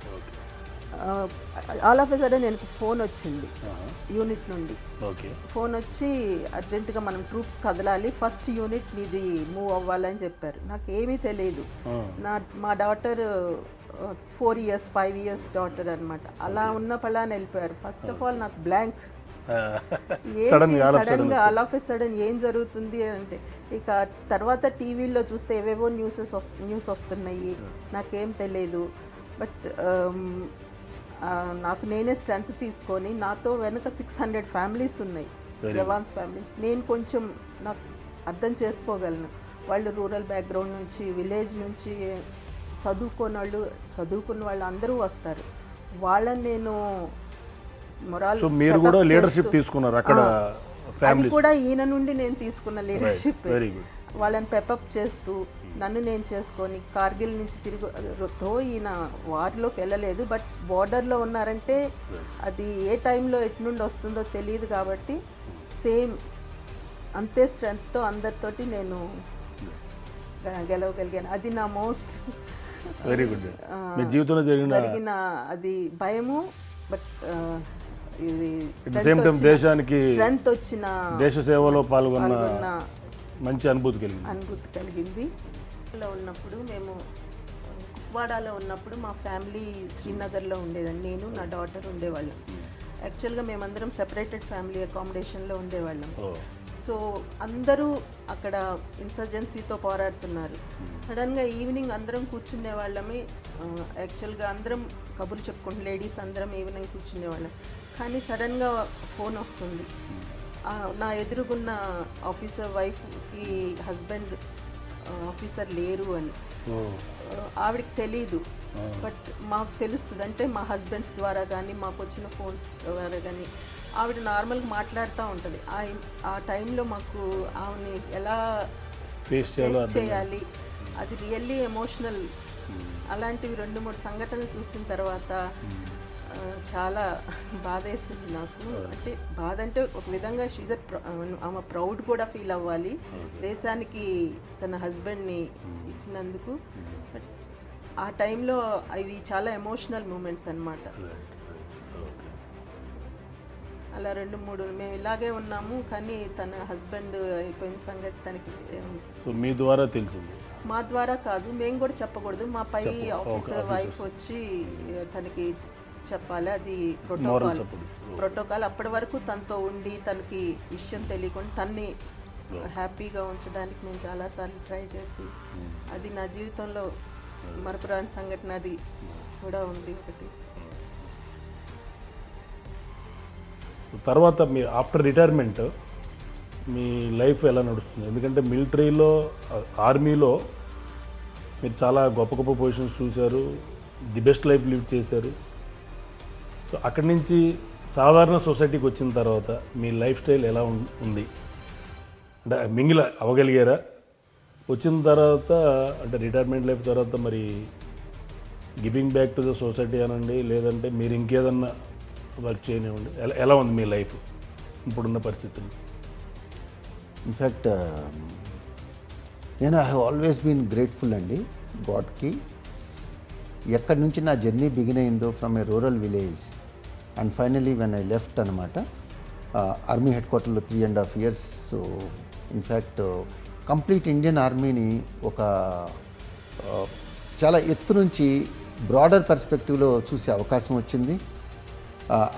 ఆల్ ఆఫ్ ఎ సడన్ నాకు ఫోన్ వచ్చింది యూనిట్ నుండి. ఓకే. ఫోన్ వచ్చి అర్జెంటుగా మనం ట్రూప్స్ కదలాలి, ఫస్ట్ యూనిట్ మీది మూవ్ అవ్వాలని చెప్పారు. నాకు ఏమీ తెలియదు. మా డాటర్ 4 years 5 years డాటర్ అనమాట. అలా ఉన్న పలాని వెళ్ళిపోయారు. ఫస్ట్ ఆఫ్ ఆల్ నాకు బ్లాంక్, సడన్గా ఆల్ ఆఫ్ ఎ సడన్ ఏం జరుగుతుంది అంటే, ఇక తర్వాత టీవీలో చూస్తే ఏవేవో న్యూస్ వస్తున్నాయి, నాకేం తెలియదు. బట్ నాకు నేనే స్ట్రెంత్ తీసుకొని, నాతో వెనక 600 ఫ్యామిలీస్ ఉన్నాయి, జవాన్స్ ఫ్యామిలీస్. నేను కొంచెం నాకు అర్థం చేసుకోగలను. వాళ్ళు రూరల్ బ్యాక్గ్రౌండ్ నుంచి, విలేజ్ నుంచి, చదువుకున్న వాళ్ళు అందరూ వస్తారు. వాళ్ళని నేను మొరాల్ మీరు కూడా లీడర్షిప్ తీసుకున్నారు అక్కడ. అది కూడా ఈయన నుండి నేను తీసుకున్న లీడర్షిప్. వాళ్ళని పెపప్ చేస్తూ నన్ను నేను చేసుకొని, కార్గిల్ నుంచి తిరిగితో ఈయన వార్లోకి వెళ్ళలేదు, బట్ బార్డర్లో ఉన్నారంటే అది ఏ టైంలో ఎటు నుండి వస్తుందో తెలియదు. కాబట్టి సేమ్ అంతే స్ట్రెంగ్త్తో అందరితోటి నేను గెలవగలిగాను. అది నా మోస్ట్ వెరీ గుడ్ మీ జీవితంలో జరిగిన అది భయము. బట్ ఇది దేశానికి స్ట్రెంగ్త్ వచ్చిన, దేశ సేవలో పాల్గొన్న మంచి అనుభూతి కలిగింది. ఉన్నప్పుడు మేము కుప్వాడాలో ఉన్నప్పుడు మా ఫ్యామిలీ శ్రీనగర్లో ఉండేదండి. నేను నా డాటర్ ఉండేవాళ్ళం. యాక్చువల్గా మేమందరం సెపరేటెడ్ ఫ్యామిలీ అకామిడేషన్లో ఉండేవాళ్ళం. సో అందరూ అక్కడ ఇన్సర్జెన్సీతో పోరాడుతున్నారు. సడన్గా ఈవినింగ్ అందరం కూర్చునే వాళ్ళమే. యాక్చువల్గా అందరం కబుర్లు చెప్పుకుంటూ లేడీస్ అందరం ఈవినింగ్ కూర్చునేవాళ్ళం. కానీ సడన్గా ఫోన్ వస్తుంది, నా ఎదురుగున్న ఆఫీసర్ వైఫ్కి హస్బెండ్ ఆఫీసర్ లేరు అని. ఆవిడకి తెలీదు, బట్ మాకు తెలుస్తుంది. అంటే మా హస్బెండ్స్ ద్వారా కానీ, మాకు వచ్చిన ఫోన్స్ ద్వారా కానీ ఆవిడ నార్మల్గా మాట్లాడుతూ ఉంటుంది. ఆ టైంలో మాకు ఆవిడని ఎలా ఫేస్ చేయాలి, అది రియల్లీ ఎమోషనల్. అలాంటివి 2-3 సంఘటనలు చూసిన తర్వాత చాలా బాధ వేసింది నాకు. అంటే బాధ అంటే ఒక విధంగా ఆమె ప్రౌడ్ కూడా ఫీల్ అవ్వాలి దేశానికి తన హస్బెండ్ని ఇచ్చినందుకు. బట్ ఆ టైంలో అవి చాలా ఎమోషనల్ మూమెంట్స్ అన్నమాట. అలా 2-3 మేము ఇలాగే ఉన్నాము. కానీ తన హస్బెండ్ అయిపోయిన సంగతి తనకి మీ ద్వారా తెలిసింది. మా ద్వారా కాదు, మేము కూడా చెప్పకూడదు. మా పై ఆఫీసర్ వైఫ్ వచ్చి తనకి చెప్పాలి. అది ప్రోటోకాల్. అప్పటి వరకు తనతో ఉండి తనకి విషయం తెలియకుండా తన్ని హ్యాపీగా ఉంచడానికి నేను చాలాసార్లు ట్రై చేసి, అది నా జీవితంలో మరపురాని సంఘటన అది కూడా ఉంది ఒకటి. తర్వాత మీ ఆఫ్టర్ రిటైర్మెంట్ మీ లైఫ్ ఎలా నడుస్తుంది? ఎందుకంటే మిలిటరీలో, ఆర్మీలో మీరు చాలా గొప్ప గొప్ప పొజిషన్స్ చూశారు, ది బెస్ట్ లైఫ్ లివ్ చేశారు. సో అక్కడి నుంచి సాధారణ సొసైటీకి వచ్చిన తర్వాత మీ లైఫ్ స్టైల్ ఎలా ఉంది? అంటే మింగిల్ అవ్వగలిగారా? వచ్చిన తర్వాత అంటే రిటైర్మెంట్ లైఫ్ తర్వాత మరి giving back to the society అనండి, లేదంటే మీరు ఇంకేదన్నా వర్క్ చేయనివ్వండి, ఎలా ఉంది మీ లైఫ్ ఇప్పుడున్న పరిస్థితులు? ఇన్ఫ్యాక్ట్ నేను I have always been grateful అండి గాడ్కి. ఎక్కడి నుంచి నా జర్నీ బిగిన్ అయిందో from a rural village and finally when I left అనమాట ఆర్మీ హెడ్ క్వార్టర్లో 3.5 years. So in fact complete Indian ఆర్మీని ఒక చాలా ఎత్తు నుంచి బ్రాడర్ పర్స్పెక్టివ్లో చూసే అవకాశం వచ్చింది.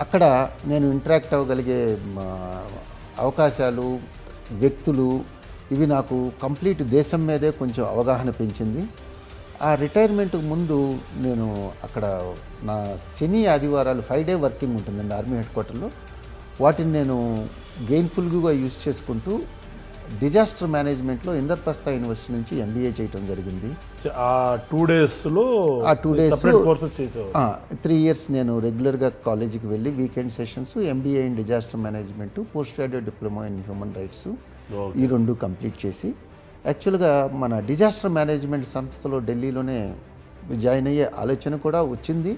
అక్కడ నేను ఇంటరాక్ట్ అవ్వగలిగే అవకాశాలు, వ్యక్తులు, ఇవి నాకు కంప్లీట్ దేశం మీదే కొంచెం అవగాహన పెంచింది. ఆ రిటైర్మెంట్కి ముందు నేను అక్కడ నా శని ఆదివారాలు 5 day వర్కింగ్ ఉంటుందండి ఆర్మీ హెడ్ క్వార్టర్లో. వాటిని నేను గెయిన్ఫుల్గా యూజ్ చేసుకుంటూ డిజాస్టర్ మేనేజ్మెంట్లో ఇంద్రప్రస్థ యూనివర్సిటీ నుంచి MBA చేయటం జరిగింది. ఆ 2 days 3 years నేను రెగ్యులర్గా కాలేజీకి వెళ్ళి weekend sessions, MBA in disaster management, post graduate diploma in human rights, ఈ 2 కంప్లీట్ చేసి యాక్చువల్గా మన డిజాస్టర్ మేనేజ్మెంట్ సంస్థలో ఢిల్లీలోనే జాయిన్ అయ్యే ఆలోచన కూడా వచ్చింది.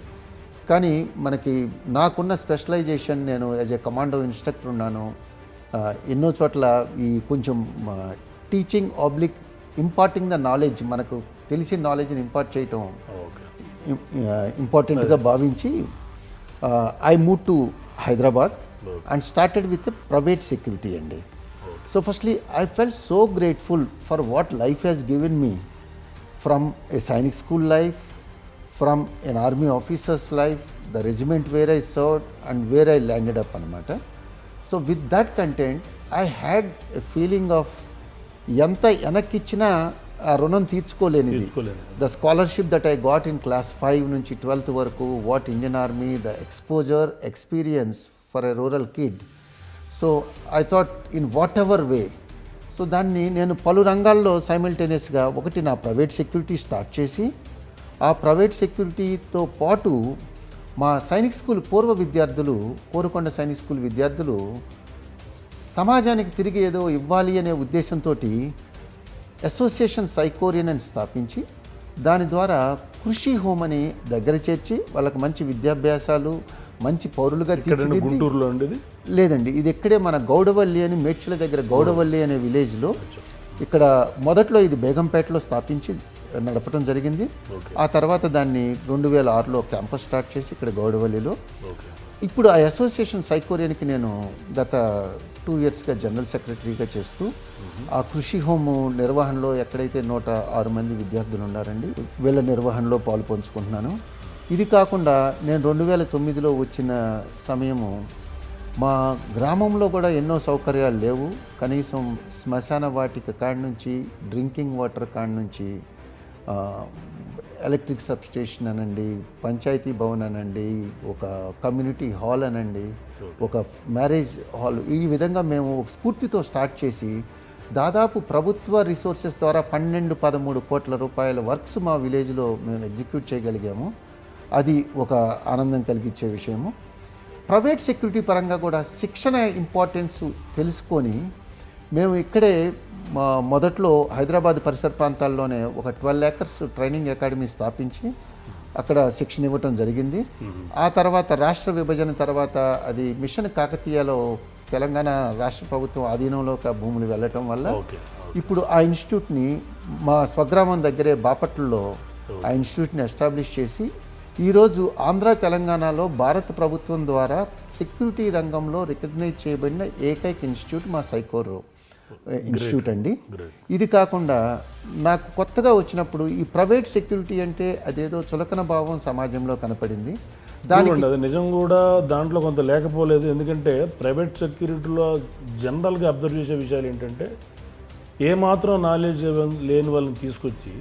కానీ మనకి నాకున్న స్పెషలైజేషన్, నేను యాజ్ ఏ కమాండో ఇన్స్ట్రక్టర్ ఉన్నాను. ఎన్నో చోట్ల ఈ కొంచెం teaching oblique imparting the knowledge, మనకు తెలిసిన నాలెడ్జ్ని ఇంపార్ట్ చేయటం ఇంపార్టెంట్గా భావించి I moved to Hyderabad and started with a private security అండి. So firstly, I felt so grateful for what life has given me from a Sainik school life, from an army officer's life, the regiment where I served and where I landed up anamata. So with that content, I had a feeling of ఎంత వెనక్కిచ్చినా ఆ రుణం తీర్చుకోలేనిది. The scholarship that I got in class 5 నుంచి 12th వరకు, what Indian army, the exposure, experience for a rural kid. So I thought in whatever way. So దాన్ని నేను పలు రంగాల్లో సైమిల్టేనియస్గా ఒకటి నా ప్రైవేట్ సెక్యూరిటీ స్టార్ట్ చేసి, ఆ ప్రైవేట్ సెక్యూరిటీతో పాటు మా సైనిక్ స్కూల్ పూర్వ విద్యార్థులు, కోరుకొండ సైనిక్ స్కూల్ విద్యార్థులు సమాజానికి తిరిగి ఏదో ఇవ్వాలి అనే ఉద్దేశంతో అసోసియేషన్ సైకోరియన్ అని స్థాపించి, దాని ద్వారా కృషి హోమ్ అని దగ్గర చేర్చి వాళ్ళకి మంచి విద్యాభ్యాసాలు, మంచి పౌరులుగా తీర్చిదిద్ది. గుంటూరులో ఉండేది లేదండి, ఇది ఇక్కడే మన గౌడవల్లి అని, మేడ్చల దగ్గర గౌడవల్లి అనే విలేజ్లో, ఇక్కడ మొదట్లో ఇది బేగంపేటలో స్థాపించి నడపడం జరిగింది. ఆ తర్వాత దాన్ని 2006లో క్యాంపస్ స్టార్ట్ చేసి ఇక్కడ గౌడవల్లిలో. ఇప్పుడు ఆ అసోసియేషన్ సైకోరియన్కి నేను గత 2 yearsగా జనరల్ సెక్రటరీగా చేస్తూ, ఆ కృషి హోమ్ నిర్వహణలో ఎక్కడైతే 106 మంది విద్యార్థులు ఉన్నారండి, వీళ్ళ నిర్వహణలో పాలు పంచుకుంటున్నాను. ఇది కాకుండా నేను 2009లో వచ్చిన సమయము మా గ్రామంలో కూడా ఎన్నో సౌకర్యాలు లేవు. కనీసం శ్మశాన వాటిక కాడి నుంచి, డ్రింకింగ్ వాటర్ కాడి నుంచి, ఎలక్ట్రిక్ సబ్స్టేషన్ అనండి, పంచాయతీ భవన్ అనండి, ఒక కమ్యూనిటీ హాల్ అనండి, ఒక మ్యారేజ్ హాల్, ఈ విధంగా మేము ఒక స్ఫూర్తితో స్టార్ట్ చేసి దాదాపు ప్రభుత్వ రిసోర్సెస్ ద్వారా 12-13 కోట్ల రూపాయల వర్క్స్ మా విలేజ్లో మేము ఎగ్జిక్యూట్ చేయగలిగాము. అది ఒక ఆనందం కలిగించే విషయము. ప్రైవేట్ సెక్యూరిటీ పరంగా కూడా శిక్షణ ఇంపార్టెన్స్ తెలుసుకొని మేము ఇక్కడే మొదట్లో హైదరాబాద్ పరిసర ప్రాంతాల్లోనే ఒక 12 acres ట్రైనింగ్ అకాడమీ స్థాపించి అక్కడ శిక్షణ ఇవ్వటం జరిగింది. ఆ తర్వాత రాష్ట్ర విభజన తర్వాత అది మిషన్ కాకతీయలో తెలంగాణ రాష్ట్ర ప్రభుత్వం ఆధీనంలో భూములు వెళ్ళటం వల్ల ఇప్పుడు ఆ ఇన్స్టిట్యూట్ని మా స్వగ్రామం దగ్గరే బాపట్లలో ఆ ఇన్స్టిట్యూట్ని ఎస్టాబ్లిష్ చేసి, ఈరోజు ఆంధ్ర తెలంగాణలో భారత ప్రభుత్వం ద్వారా సెక్యూరిటీ రంగంలో రికగ్నైజ్ చేయబడిన ఏకైక ఇన్స్టిట్యూట్ మా సైకోర్ ఇన్స్టిట్యూట్ అండి. ఇది కాకుండా నాకు కొత్తగా వచ్చినప్పుడు ఈ ప్రైవేట్ సెక్యూరిటీ అంటే అదేదో చులకన భావం సమాజంలో కనపడింది. దానికి అది నిజం కూడా దాంట్లో కొంత లేకపోలేదు. ఎందుకంటే ప్రైవేట్ సెక్యూరిటీలో జనరల్గా అబ్జర్వ్ చేసే విషయాలు ఏంటంటే, ఏమాత్రం నాలెడ్జ్ లేని వాళ్ళని తీసుకొచ్చి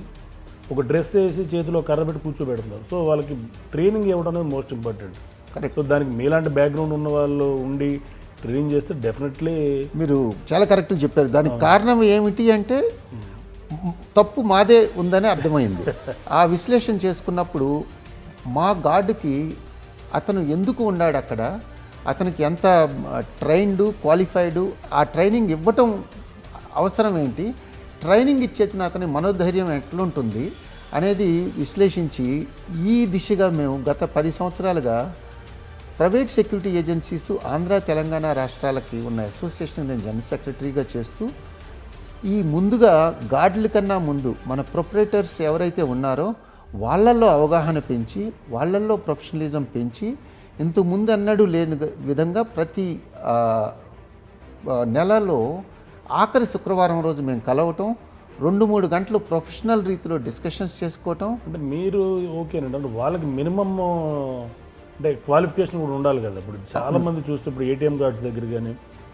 ఒక డ్రెస్ వేసి చేతిలో కర్ర పెట్టి కూర్చోబెడుతున్నారు. సో వాళ్ళకి ట్రైనింగ్ ఇవ్వడం అనేది మోస్ట్ ఇంపార్టెంట్. కరెక్ట్. సో దానికి మీలాంటి బ్యాక్గ్రౌండ్ ఉన్న వాళ్ళు ఉండి ట్రైనింగ్ చేస్తే డెఫినెట్లీ. మీరు చాలా కరెక్ట్గా చెప్పారు. దానికి కారణం ఏమిటి అంటే తప్పు మాదే ఉందని అర్థమైంది. ఆ విశ్లేషణ చేసుకున్నప్పుడు మా గార్డుకి అతను ఎందుకు ఉన్నాడు అక్కడ, అతనికి ఎంత ట్రైన్డ్, క్వాలిఫైడ్, ఆ ట్రైనింగ్ ఇవ్వటం అవసరం ఏంటి, ట్రైనింగ్ ఇచ్చేసిన అతని మనోధైర్యం ఎట్లుంటుంది అనేది విశ్లేషించి ఈ దిశగా మేము గత 10 సంవత్సరాలుగా private security agencies Andhra Telangana రాష్ట్రాలకి ఉన్న అసోసియేషన్ నేను జనరల్ సెక్రటరీగా చేస్తూ, ఈ ముందుగా గార్డుల కన్నా ముందు మన ప్రొపరేటర్స్ ఎవరైతే ఉన్నారో వాళ్ళల్లో అవగాహన పెంచి, వాళ్ళల్లో ప్రొఫెషనలిజం పెంచి, ఇంతకు ముందు అన్నడు లేని విధంగా ప్రతి నెలలో ఆఖరి శుక్రవారం రోజు మేము కలవటం, 2-3 గంటలు ప్రొఫెషనల్ రీతిలో డిస్కషన్స్ చేసుకోవటం. అంటే మీరు ఓకేనండి, అంటే వాళ్ళకి మినిమమ్ అంటే క్వాలిఫికేషన్ కూడా ఉండాలి కదా. ఇప్పుడు చాలామంది చూస్తే ఇప్పుడు ఏటీఎం గార్డ్స్ దగ్గర కానీ,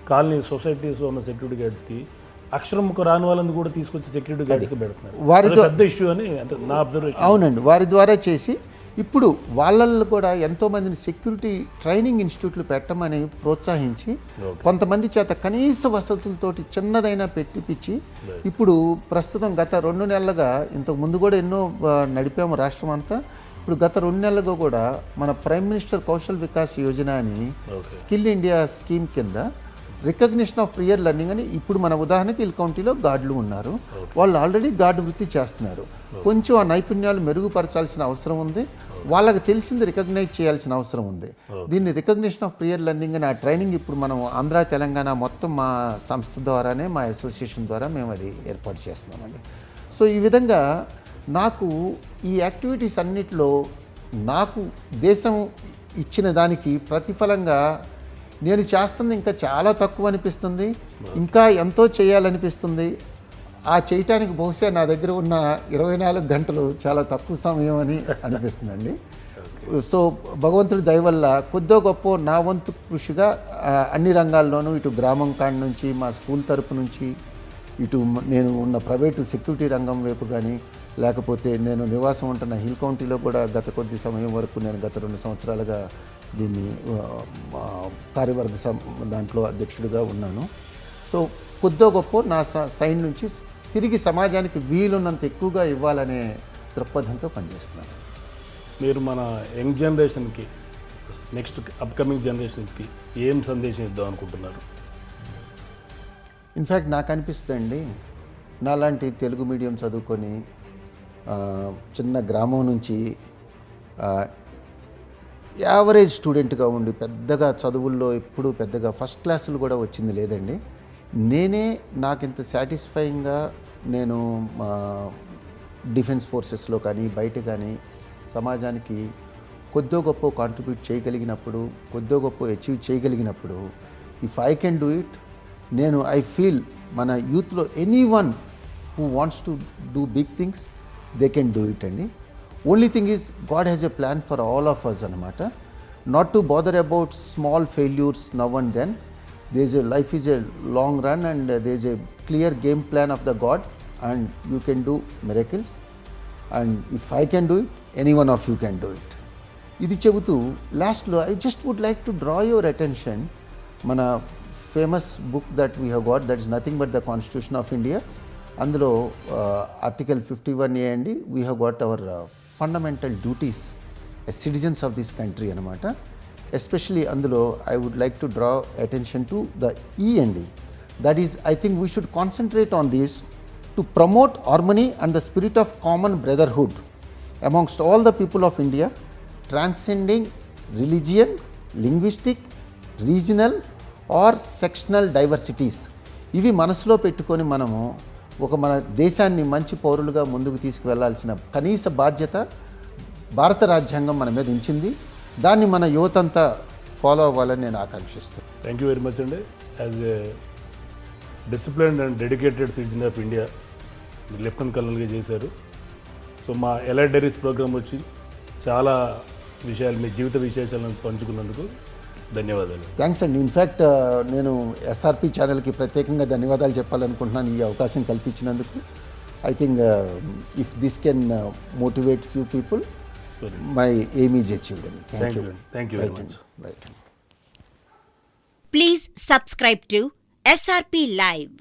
కాలనీ సొసైటీస్లో ఉన్న సెక్యూరిటీ గార్డ్స్కి అక్షరం రాని వాళ్ళని కూడా తీసుకొచ్చి సెక్యూరిటీ గార్డ్స్కి పెడుతున్నారు. వారితో పెద్ద ఇష్యూ అని అంటే నా అబ్జర్వేషన్. అవునండి, వారి ద్వారా చేసి ఇప్పుడు వాళ్ళల్లో కూడా ఎంతోమందిని సెక్యూరిటీ ట్రైనింగ్ ఇన్స్టిట్యూట్లు పెట్టమని ప్రోత్సహించి, కొంతమంది చేత కనీస వసతులతోటి చిన్నదైనా పెట్టిపిచ్చి, ఇప్పుడు ప్రస్తుతం గత 2 నెలలుగా, ఇంతకు ముందు కూడా ఎన్నో నడిపాము రాష్ట్రం అంతా, ఇప్పుడు గత 2 నెలలుగా కూడా మన ప్రైమ్ మినిస్టర్ కౌశల్ వికాస్ యోజన అని స్కిల్ ఇండియా స్కీమ్ కింద రికగ్నిషన్ ఆఫ్ ప్రియర్ లెర్నింగ్ అని, ఇప్పుడు మన ఉదాహరణకి ఇల్ కౌంటీలో గార్డులు ఉన్నారు, వాళ్ళు ఆల్రెడీ గార్డు వృత్తి చేస్తున్నారు. కొంచెం ఆ నైపుణ్యాలు మెరుగుపరచాల్సిన అవసరం ఉంది, వాళ్ళకి తెలిసింది రికగ్నైజ్ చేయాల్సిన అవసరం ఉంది. దీన్ని రికగ్నిషన్ ఆఫ్ ప్రియర్ లెర్నింగ్ అని ఆ ట్రైనింగ్ ఇప్పుడు మనం ఆంధ్ర తెలంగాణ మొత్తం మా సంస్థ ద్వారానే, మా అసోసియేషన్ ద్వారా మేము అది ఏర్పాటు చేస్తున్నామండి. సో ఈ విధంగా నాకు ఈ యాక్టివిటీస్ అన్నిటిలో నాకు దేశం ఇచ్చిన దానికి ప్రతిఫలంగా నేను చేస్తుంది ఇంకా చాలా తక్కువ అనిపిస్తుంది, ఇంకా ఎంతో చేయాలనిపిస్తుంది. ఆ చేయటానికి బహుశా నా దగ్గర ఉన్న 24 గంటలు చాలా తక్కువ సమయం అని అనిపిస్తుందండి. సో భగవంతుడి దయ వల్ల కొద్దో గొప్ప నా వంతు కృషిగా అన్ని రంగాల్లోనూ, ఇటు గ్రామం కాడి నుంచి, మా స్కూల్ తరపు నుంచి, ఇటు నేను ఉన్న ప్రైవేటు సెక్యూరిటీ రంగం వైపు కానీ, లేకపోతే నేను నివాసం ఉంటున్న హిల్ కౌంటీలో కూడా గత కొద్ది సమయం వరకు నేను గత 2 సంవత్సరాలుగా దీన్ని కార్యవర్గ దాంట్లో అధ్యక్షుడిగా ఉన్నాను. సో కొద్దో గొప్ప నా సైడ్ నుంచి తిరిగి సమాజానికి వీలున్నంత ఎక్కువగా ఇవ్వాలనే దృక్పథంతో పనిచేస్తున్నాను. మీరు మన యంగ్ జనరేషన్కి, నెక్స్ట్ అప్కమింగ్ జనరేషన్స్కి ఏం సందేశం ఇద్దాం అనుకుంటున్నారు? ఇన్ఫ్యాక్ట్ నాకు అనిపిస్తుందండి, నాలాంటి తెలుగు మీడియం చదువుకొని చిన్న గ్రామం నుంచి యావరేజ్ స్టూడెంట్గా ఉండి పెద్దగా చదువుల్లో ఎప్పుడు పెద్దగా ఫస్ట్ క్లాసులు కూడా వచ్చింది లేదండి. నేనే నాకింత సాటిస్ఫైయింగ్గా నేను డిఫెన్స్ ఫోర్సెస్లో కానీ బయట కానీ సమాజానికి కొద్దో గొప్ప కాంట్రిబ్యూట్ చేయగలిగినప్పుడు, కొద్దో గొప్ప అచీవ్ చేయగలిగినప్పుడు, if I can do it, నేను ఐ ఫీల్ మన యూత్లో anyone who wants to do big things they can do it అండి. Only thing is God has a plan for all of us అనమాట. Not to bother about small failures now and then. Life is a long run, and there is a clear game plan of the God, and you can do miracles, and if I can do it, any one of you can do it. ఇది చెబుతూ లాస్ట్లో I just would like to draw your attention, మన famous book that we have got, that is nothing but the constitution of India. అందులో article 51A అండి, we have got our fundamental duties as citizens of this country అనమాట. Especially అందులో I would like to draw attention to the E అండి. That is, I think we should concentrate on this to promote harmony and the spirit of common brotherhood amongst all the people of India, transcending religion, linguistic, regional or sectional diversities. ఇవి మనసులో పెట్టుకొని మనము మన దేశాన్ని మంచి పౌరులుగా ముందుకు తీసుకువెళ్లాల్సిన కనీస బాధ్యత భారత రాజ్యాంగం మన మీద ఉంచింది. దాన్ని మన యువతంతా ఫాలో అవ్వాలని నేను ఆకాంక్షిస్తాను. థ్యాంక్ యూ వెరీ మచ్ అండి. As a disciplined and dedicated citizen of India మీరు లెఫ్టినెంట్ కల్నల్గా చేశారు. సో మా ఎలైట్ డైరీస్ ప్రోగ్రామ్ వచ్చి చాలా విషయాలు, మీ జీవిత విశేషాలను పంచుకున్నందుకు ధన్యవాదాలు. థ్యాంక్స్ అండి. ఇన్ఫ్యాక్ట్ నేను SRP ఛానల్కి ప్రత్యేకంగా ధన్యవాదాలు చెప్పాలనుకుంటున్నాను ఈ అవకాశం కల్పించినందుకు. I think if this can motivate few people, my aim is achieved. Thank you. Thank you very much. Right. Please subscribe to SRP Live.